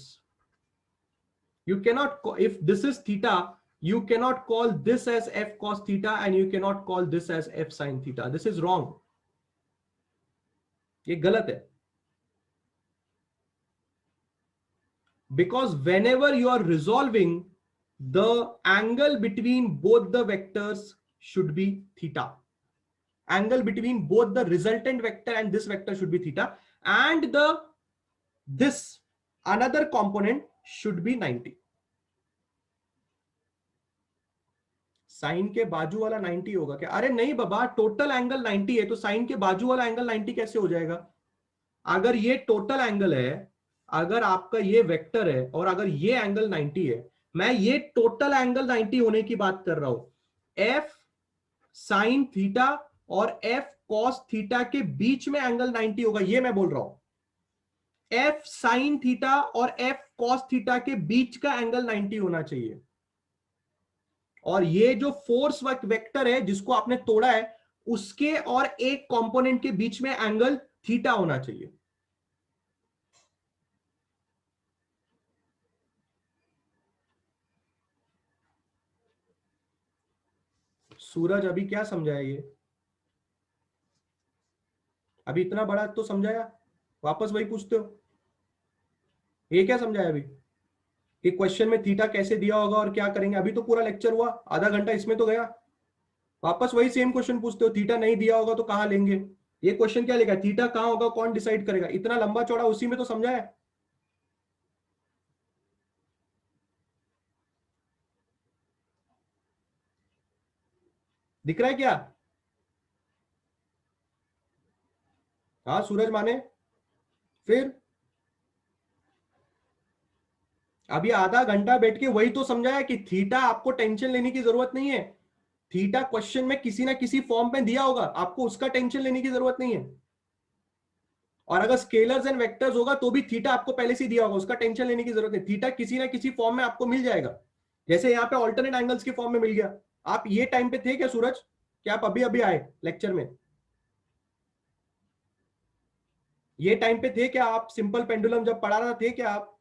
You cannot, if this is theta, you cannot call this as f cos theta and you cannot call this as f sin theta. This is wrong. ये गलत है. Because whenever you are resolving, the angle between both the vectors should be theta. Angle between both the resultant vector and this vector should be theta, and this another component should be 90. Sign के बाजू वाला 90 होगा क्या? अरे नहीं बाबा, total angle 90 है तो sign के बाजू वाला एंगल 90 कैसे हो जाएगा? अगर ये टोटल एंगल है, अगर आपका ये वेक्टर है और अगर ये एंगल 90 है, मैं ये टोटल एंगल 90 होने की बात कर रहा हूं. एफ साइन थीटा और एफ कॉस थीटा के बीच में एंगल 90 होगा, ये मैं बोल रहा हूं. एफ साइन थीटा और एफ कॉस थीटा के बीच का एंगल 90 होना चाहिए. और ये जो फोर्स वेक्टर है जिसको आपने तोड़ा है, उसके और एक कंपोनेंट के बीच में एंगल थीटा होना चाहिए. सूरज अभी क्या समझाया? ये अभी इतना बड़ा तो समझाया, वापस वही पूछते हो. ये क्या समझाया अभी कि क्वेश्चन में थीटा कैसे दिया होगा और क्या करेंगे? अभी तो पूरा लेक्चर हुआ, आधा घंटा इसमें तो गया. वापस वही सेम क्वेश्चन पूछते हो. थीटा नहीं दिया होगा तो कहां लेंगे? ये क्वेश्चन क्या लिखा है? थीटा कहां होगा कौन डिसाइड करेगा? इतना लंबा चौड़ा उसी में तो समझाया. दिख रहा है क्या? हाँ सूरज माने, फिर अभी आधा घंटा बैठ के वही तो समझाया कि थीटा आपको टेंशन लेने की जरूरत नहीं है. थीटा क्वेश्चन में किसी ना किसी फॉर्म में दिया होगा, आपको उसका टेंशन लेने की जरूरत नहीं है. और अगर स्केलर्स एंड वेक्टर्स होगा तो भी थीटा आपको पहले से दिया होगा, उसका टेंशन लेने की जरूरत नहीं. थीटा किसी ना किसी फॉर्म में आपको मिल जाएगा, जैसे यहाँ पे ऑल्टरनेट एंगल्स के फॉर्म में मिल गया. आप ये टाइम पे थे क्या सूरज? क्या आप अभी अभी आए लेक्चर में? ये टाइम पे थे क्या आप? सिंपल पेंडुलम जब पढ़ा रहा थे क्या आप?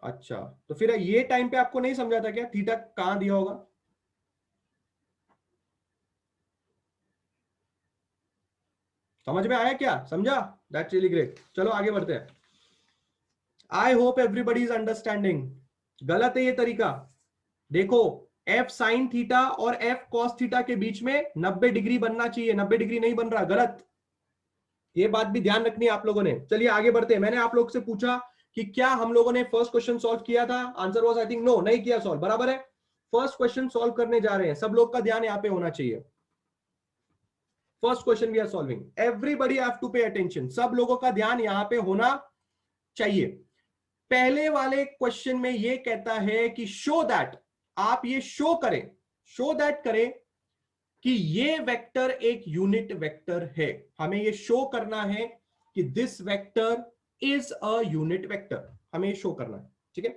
अच्छा, तो फिर ये टाइम पे आपको नहीं समझा था क्या थीटा कहां दिया होगा? समझ में आया क्या? समझा? That's really great. चलो आगे बढ़ते हैं. आई होप एवरीबडी इज अंडरस्टैंडिंग. गलत है ये तरीका. देखो, एफ साइन थीटा और एफ कॉस थीटा के बीच में 90 डिग्री बनना चाहिए. 90 डिग्री नहीं बन रहा, गलत. ये बात भी ध्यान रखनी है आप लोगों ने. चलिए आगे बढ़ते हैं. मैंने आप लोग से पूछा कि क्या हम लोगों ने फर्स्ट क्वेश्चन सॉल्व किया था? Answer was I think no, नहीं किया सॉल्व. बराबर है. फर्स्ट क्वेश्चन सॉल्व करने जा रहे हैं. सब लोग का ध्यान यहां पे होना चाहिए. First question we are solving. Everybody have to pay attention. सब लोगों का ध्यान यहां पे होना चाहिए. पहले वाले क्वेश्चन में ये कहता है कि शो दैट, आप ये शो करें, शो दैट करें कि ये वेक्टर एक यूनिट वेक्टर है. हमें ये शो करना है कि this vector is a unit vector. हमें ये शो करना है. ठीक है,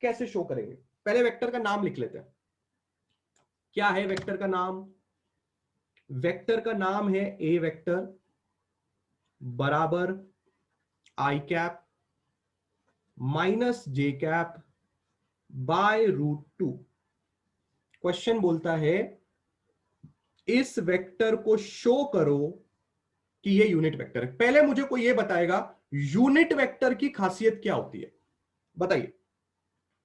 कैसे शो करेंगे? पहले वेक्टर का नाम लिख लेते हैं. क्या है वेक्टर का नाम? वेक्टर का नाम है ए वेक्टर बराबर i cap minus j cap by √2. Question बोलता है इस वेक्टर को शो करो कि ये यूनिट वेक्टर है. पहले मुझे कोई ये बताएगा यूनिट वेक्टर की खासियत क्या होती है? बताइए,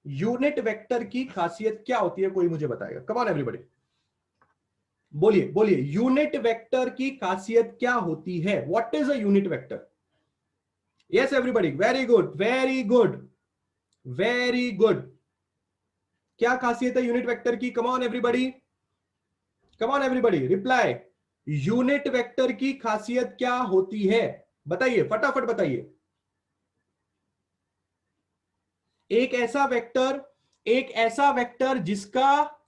यूनिट वेक्टर की खासियत क्या होती है? कोई मुझे बताएगा. कम ऑन एवरीबॉडी, बोलिए बोलिए, यूनिट वेक्टर की खासियत क्या होती है? What is a unit vector? Yes everybody, very good very good very good. क्या खासियत है यूनिट वेक्टर की? Come on everybody, come on everybody, reply. Unit vector की खासियत क्या होती है? बताइए, फटाफट बताइए. एक ऐसा वेक्टर जिसका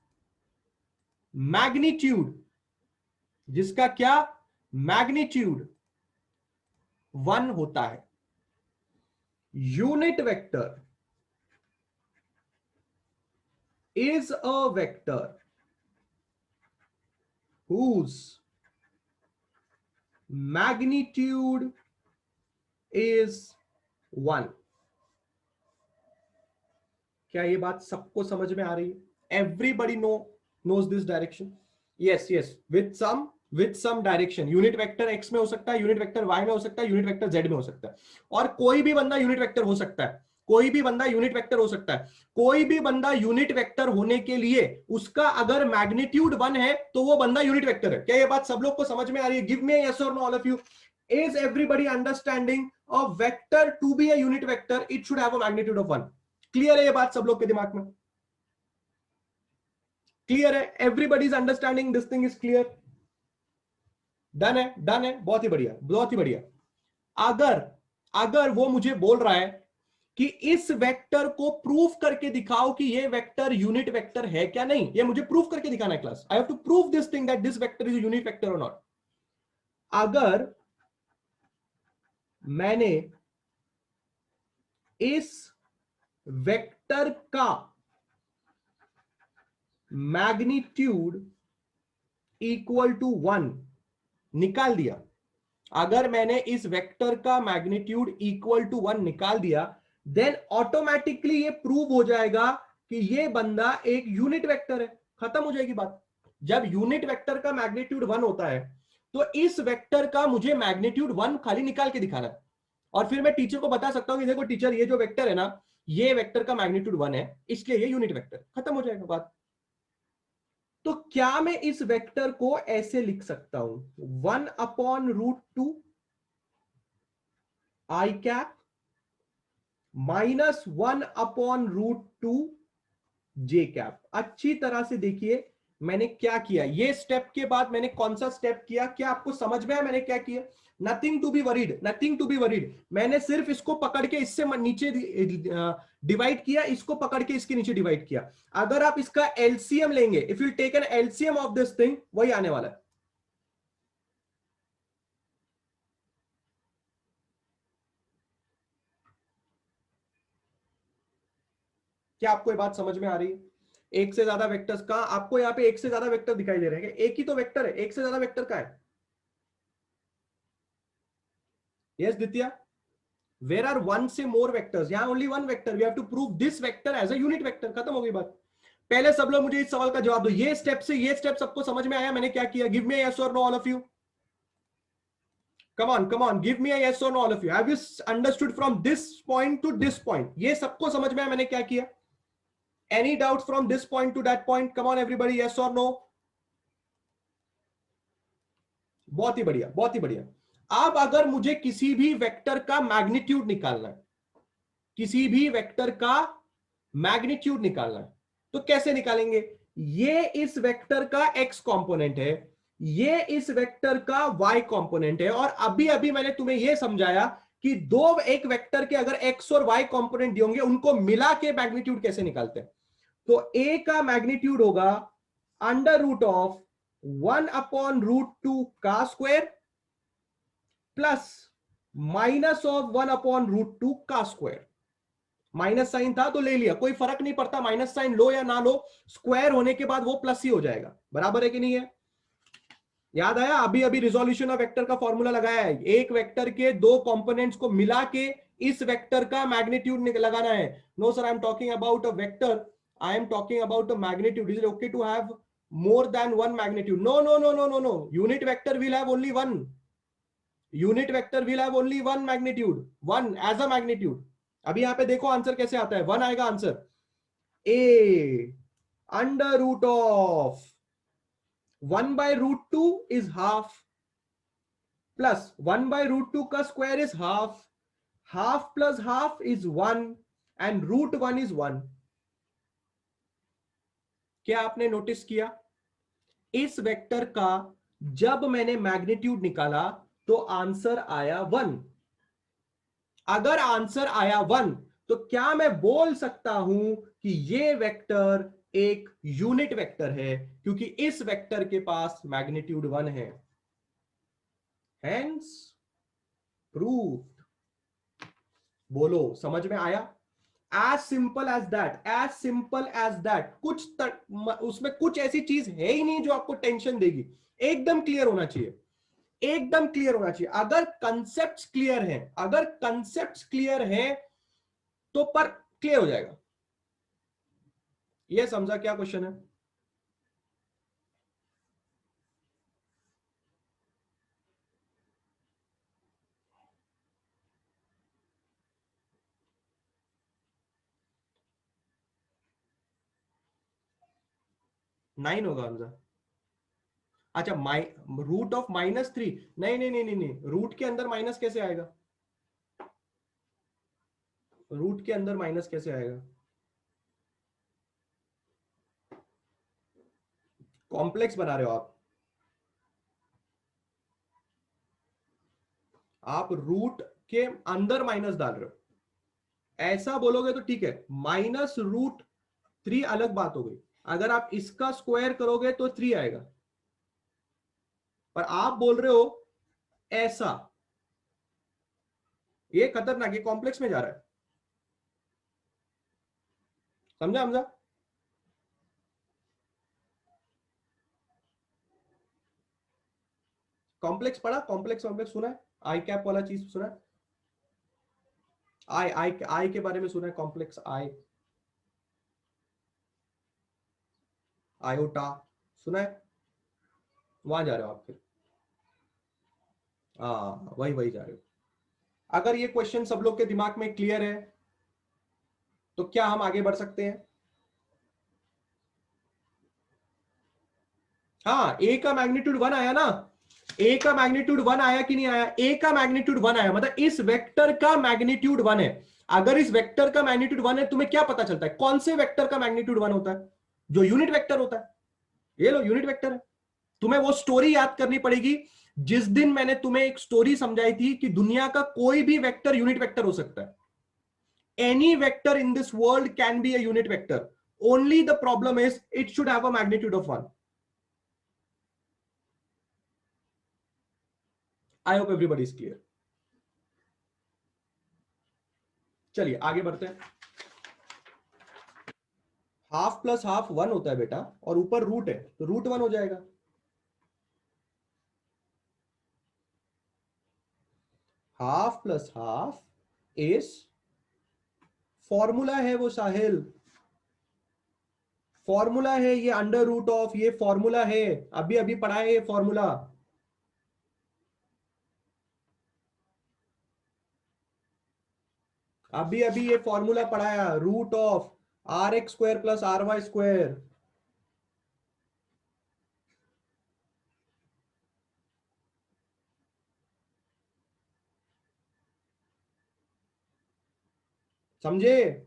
मैग्नीट्यूड, जिसका क्या? मैग्नीट्यूड 1 होता है। Unit vector is a vector whose magnitude is 1। क्या ये बात सबको समझ में आ रही है? Everybody knows this direction. Yes yes, with some direction. Unit vector x में हो सकता है, यूनिट वेक्टर वाई में हो सकता है, यूनिट वेक्टर जेड में हो सकता है, और कोई भी बंदा यूनिट वेक्टर हो सकता है। कोई भी बंदा यूनिट वेक्टर हो सकता है। कोई भी बंदा यूनिट वेक्टर होने के लिए उसका अगर मैग्नीट्यूड 1 है तो वो बंदा यूनिट वेक्टर है। क्या ये बात सब लोग को समझ में आ रही है? गिव मी अ यस और no all of you. Is everybody understanding a vector to be a unit vector it should have a magnitude of 1? Clear है ये बात सब लोग के दिमाग में? क्लियर है? Everybody is understanding this thing is clear? Done है? डन है, बहुत ही बढ़िया, बहुत ही बढ़िया। अगर अगर वो मुझे बोल रहा है कि इस वेक्टर को प्रूफ करके दिखाओ कि ये वेक्टर यूनिट वेक्टर है क्या नहीं, ये मुझे प्रूफ करके दिखाना है class. I have to prove this thing that this vector is unit vector और नॉट। अगर मैंने इस वेक्टर का मैग्नीट्यूड इक्वल टू 1 निकाल दिया, अगर मैंने इस वेक्टर का मैग्नीट्यूड इक्वल टू 1 निकाल दिया, देन ऑटोमेटिकली ये प्रूव हो जाएगा कि ये बंदा एक यूनिट वेक्टर है। खत्म हो जाएगी बात। जब यूनिट वेक्टर का मैग्नीट्यूड 1 होता है तो इस वेक्टर का मुझे मैग्नीट्यूड 1 खाली निकाल के दिखाना है, और फिर मैं टीचर को बता सकता हूं कि देखो टीचर, ये जो वेक्टर है ना, ये वेक्टर का मैग्नीट्यूड 1 है, इसलिए ये यूनिट वेक्टर। खत्म हो जाएगा बात। तो क्या मैं इस वेक्टर को ऐसे लिख सकता हूं? 1/√2 आई कैप -1/√2 जे कैप। अच्छी तरह से देखिए मैंने क्या किया। ये स्टेप के बाद मैंने कौन सा स्टेप किया? क्या आपको समझ में आया मैंने क्या किया? Nothing to be worried, nothing to be worried. मैंने सिर्फ इसको पकड़ के इससे नीचे डिवाइड किया, इसको पकड़ के इसके नीचे डिवाइड किया। अगर आप इसका एलसीएम लेंगे, if you take an LCM of this thing, वही आने वाला है। क्या आपको ये बात समझ में आ रही है? एक से ज्यादा वेक्टर्स का, आपको यहाँ पे एक से ज्यादा वेक्टर दिखाई दे रहे हैं? एक ही तो वेक्टर है, एक से ज्यादा वेक्टर का है। यस दित्या, वेर आर वन से मोर वेक्टर्स? यहां only one vector, we have to prove this vector as a unit vector. खत्म हो गई बात। पहले सब लोग मुझे इस सवाल का जवाब दो। ये स्टेप से ये स्टेप सबको समझ में आया मैंने क्या किया? गिव मी यस और no all of you. come on, give me a yes or no all of you. Have you understood from this point to this point? ये सबको समझ में आया मैंने क्या किया? Any doubts from this point to that point? Come on everybody, yes or no? बहुत ही बढ़िया, बहुत ही बढ़िया। अब अगर मुझे किसी भी वेक्टर का मैग्नीट्यूड निकालना है, किसी भी वेक्टर का मैग्नीट्यूड निकालना है, तो कैसे निकालेंगे? ये इस वेक्टर का x कंपोनेंट है, ये इस वेक्टर का y कंपोनेंट है, और अभी अभी मैंने तुम्हें यह समझाया कि दो एक वेक्टर के अगर x और y कंपोनेंट दिए होंगे, उनको मिला के मैग्नीट्यूड कैसे निकालते हैं। तो a का मैग्नीट्यूड होगा √1/√2 का स्क्वायर प्लस -1/√2 का स्क्वायर। माइनस साइन था तो ले लिया, कोई फर्क नहीं पड़ता, माइनस साइन लो या ना लो, स्क्वायर होने के बाद वो प्लस ही हो जाएगा। बराबर है कि नहीं है? याद आया? अभी अभी रिजोल्यूशन ऑफ वेक्टर का फॉर्मूला लगाया है। एक वेक्टर के दो कंपोनेंट्स को मिला के इस वेक्टर का मैग्नीट्यूड लगाना है। No sir, I am talking about a vector, I am talking about a magnitude. Is it okay to have more than one magnitude? No no no no no no, unit vector will have only one, unit vector will have only one magnitude, one as a magnitude. अभी यहां पे देखो answer कैसे आता है, one आएगा answer. A √of 1/√2 is half plus 1/√2 का square is half, half plus half is 1 and √1 is 1। क्या आपने नोटिस किया? इस वेक्टर का जब मैंने मैग्नीट्यूड निकाला तो आंसर आया 1। अगर आंसर आया 1 तो क्या मैं बोल सकता हूं कि ये वेक्टर एक यूनिट वेक्टर है, क्योंकि इस वेक्टर के पास मैग्नीट्यूड 1 है। Hence proved. बोलो समझ में आया? As simple as that, as simple as that. उसमें कुछ ऐसी चीज है ही नहीं जो आपको टेंशन देगी। एकदम क्लियर होना चाहिए, एकदम क्लियर होना चाहिए। अगर कंसेप्ट्स क्लियर हैं, अगर कंसेप्ट्स क्लियर हैं तो पर क्लियर हो जाएगा। ये समझा क्या क्वेश्चन है? नाइन होगा हमजा। अच्छा, रूट ऑफ -3। नहीं नहीं नहीं नहीं नहीं, रूट के अंदर माइनस कैसे आएगा? रूट के अंदर माइनस कैसे आएगा? कॉम्प्लेक्स बना रहे हो आप रूट के अंदर माइनस डाल रहे हो। ऐसा बोलोगे तो ठीक है, -√3 अलग बात हो गई। अगर आप इसका स्क्वायर करोगे तो 3 आएगा, पर आप बोल रहे हो ऐसा, ये खतरनाक, ये कॉम्प्लेक्स में जा रहा है। समझा हमजा? कॉम्प्लेक्स पढ़ा? कॉम्प्लेक्स कॉम्प्लेक्स सुना है? आई कैप वाला चीज सुना है? आई आई आई के बारे में सुना है? कॉम्प्लेक्स आई, आयोटा सुना है? वहां जा रहे हो आप फिर? हाँ, वही वही जा रहे हो। अगर ये क्वेश्चन सब लोग के दिमाग में क्लियर है तो क्या हम आगे बढ़ सकते हैं? हाँ, ए का मैग्नीट्यूड 1 आया ना? ए का मैग्नीट्यूड 1 आया कि नहीं आया? ए का मैग्नीट्यूड 1 आया, मतलब इस वेक्टर का मैग्नीट्यूड 1 है। अगर इस वेक्टर का मैग्नीट्यूड 1 है, तुम्हें क्या पता चलता है कौन से वेक्टर का मैग्नीट्यूड 1 होता है? जो यूनिट वेक्टर होता है। ये लो, यूनिट वेक्टर है। तुम्हें वो स्टोरी याद करनी पड़ेगी जिस दिन मैंने तुम्हें एक स्टोरी समझाई थी कि दुनिया का कोई भी वेक्टर यूनिट वेक्टर हो सकता है। Any vector in this world can be a unit vector, only the problem is it should have a magnitude of 1। I hope everybody is clear. चलिए आगे बढ़ते हैं। हाफ प्लस हाफ 1 होता है बेटा, और ऊपर रूट है तो रूट 1 हो जाएगा। Half plus half is, formula है वो साहिल, फॉर्मूला है ये, √ऑफ, ये फॉर्मूला है, अभी अभी पढ़ा है ये फॉर्मूला। अभी अभी ये फॉर्मूला पढ़ाया, √ऑफ RX² + RY²। समझे?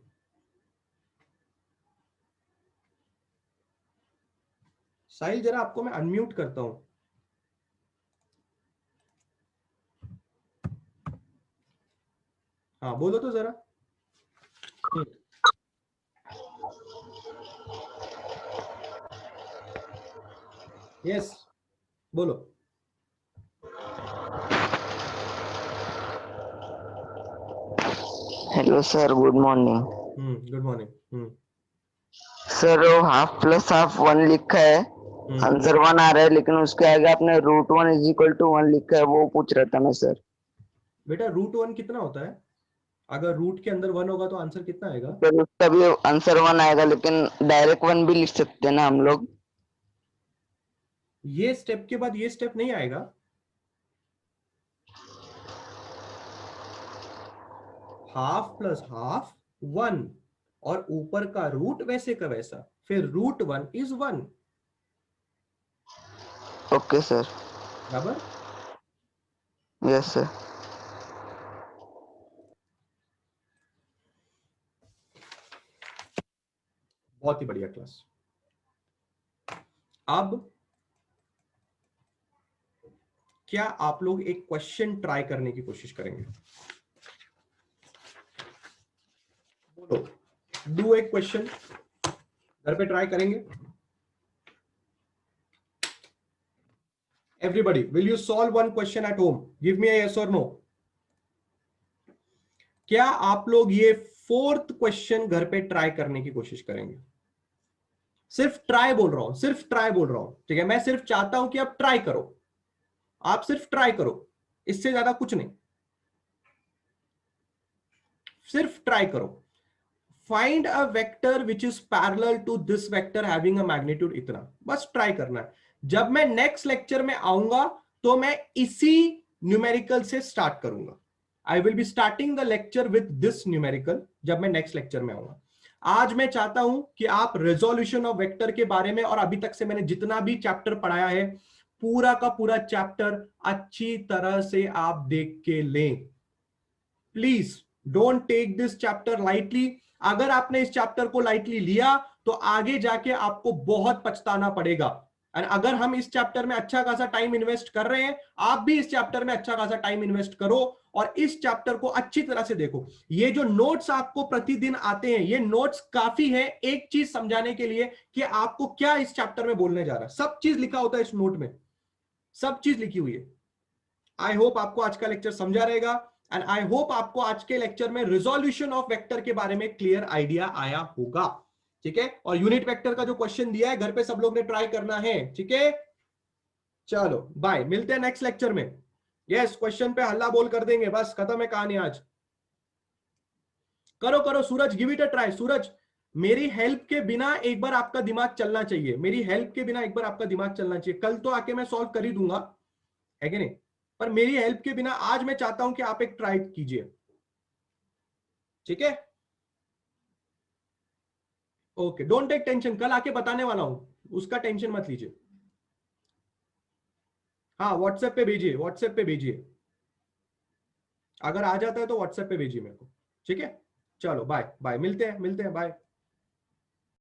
साहिल जरा आपको मैं अनम्यूट करता हूं। हाँ बोलो तो जरा। यस, बोलो। Hello sir, good morning. Good morning. Sir वो हाफ प्लस हाफ 1 लिखा है, हम्म आंसर 1 आ रहा है, लेकिन उसके आगे आपने √1 = 1 लिखा है, वो पूछ रहा था मैं सर। बेटा √1 कितना होता है? अगर रूट के अंदर 1 होगा तो आंसर कितना आएगा? सर उसका भी आंसर 1 आएगा, लेकिन डायरेक्ट 1 भी लिख सकते हैं ना हम लोग? ये स्टेप के बाद ये स्टेप नहीं आएगा। हाफ प्लस हाफ 1, और ऊपर का रूट वैसे का वैसा, फिर √1 इज 1। Okay sir. बराबर। Yes sir. बहुत ही बढ़िया क्लास। अब क्या आप लोग एक क्वेश्चन ट्राई करने की कोशिश करेंगे? बोलो, डू एक क्वेश्चन, घर पे ट्राई करेंगे? Everybody, will you solve one question at home? Give me a yes or no. क्या आप लोग ये 4th क्वेश्चन घर पे ट्राई करने की कोशिश करेंगे? सिर्फ ट्राई बोल रहा हूं, सिर्फ ट्राई बोल रहा हूं, ठीक है? मैं सिर्फ चाहता हूं कि आप ट्राई करो, आप सिर्फ ट्राई करो, इससे ज्यादा कुछ नहीं, सिर्फ ट्राई करो. Find a vector which is parallel to this vector having a magnitude इतना, बस ट्राई करना है. जब मैं नेक्स्ट लेक्चर में आऊंगा तो मैं इसी न्यूमेरिकल से स्टार्ट करूंगा. I will be starting the lecture with this numerical जब मैं नेक्स्ट लेक्चर में आऊंगा. आज मैं चाहता हूं कि आप रेजोल्यूशन ऑफ वेक्टर के बारे में, और अभी तक से मैंने जितना भी चैप्टर पढ़ाया है पूरा का पूरा चैप्टर अच्छी तरह से आप देख के लें. Please don't take this chapter lightly. अगर आपने इस चैप्टर को लाइटली लिया तो आगे जाके आपको बहुत पछताना पड़ेगा. और अगर हम इस चैप्टर में अच्छा खासा टाइम इन्वेस्ट कर रहे हैं, आप भी इस चैप्टर में अच्छा खासा टाइम इन्वेस्ट करो और इस चैप्टर को अच्छी तरह से देखो. ये जो नोट्स आपको प्रतिदिन आते हैं, ये नोट्स काफी है एक चीज समझाने के लिए कि आपको क्या इस चैप्टर में बोलने जा रहा है. सब चीज लिखा होता है इस नोट में, सब चीज लिखी हुई है. आई होप आपको आज का लेक्चर समझा रहेगा एंड आई होप आपको आज के लेक्चर में रिजोल्यूशन ऑफ वेक्टर के बारे में क्लियर आइडिया आया होगा. ठीक है, और यूनिट वेक्टर का जो क्वेश्चन दिया है घर पे सब लोग ने ट्राई करना है. ठीक है, चलो बाय, मिलते हैं नेक्स्ट लेक्चर में. यस, क्वेश्चन पे हल्ला बोल कर देंगे, बस खत्म है कहानी आज. करो करो सूरज, गिव इट अ ट्राई. सूरज, मेरी हेल्प के बिना एक बार आपका दिमाग चलना चाहिए, मेरी हेल्प के बिना एक बार आपका दिमाग चलना चाहिए. कल तो आके मैं सॉल्व कर ही दूंगा, है कि नहीं, पर मेरी हेल्प के बिना आज मैं चाहता हूं कि आप एक ट्राई कीजिए. ठीक है, ओके, डोंट टेक टेंशन, कल आके बताने वाला हूं, उसका टेंशन मत लीजिए. हाँ, व्हाट्सएप पे भेजिए, व्हाट्सएप पे भेजिए, अगर आ जाता है तो व्हाट्सएप पे भेजिए मेरे को. ठीक है, चलो बाय बाय, मिलते हैं बाय.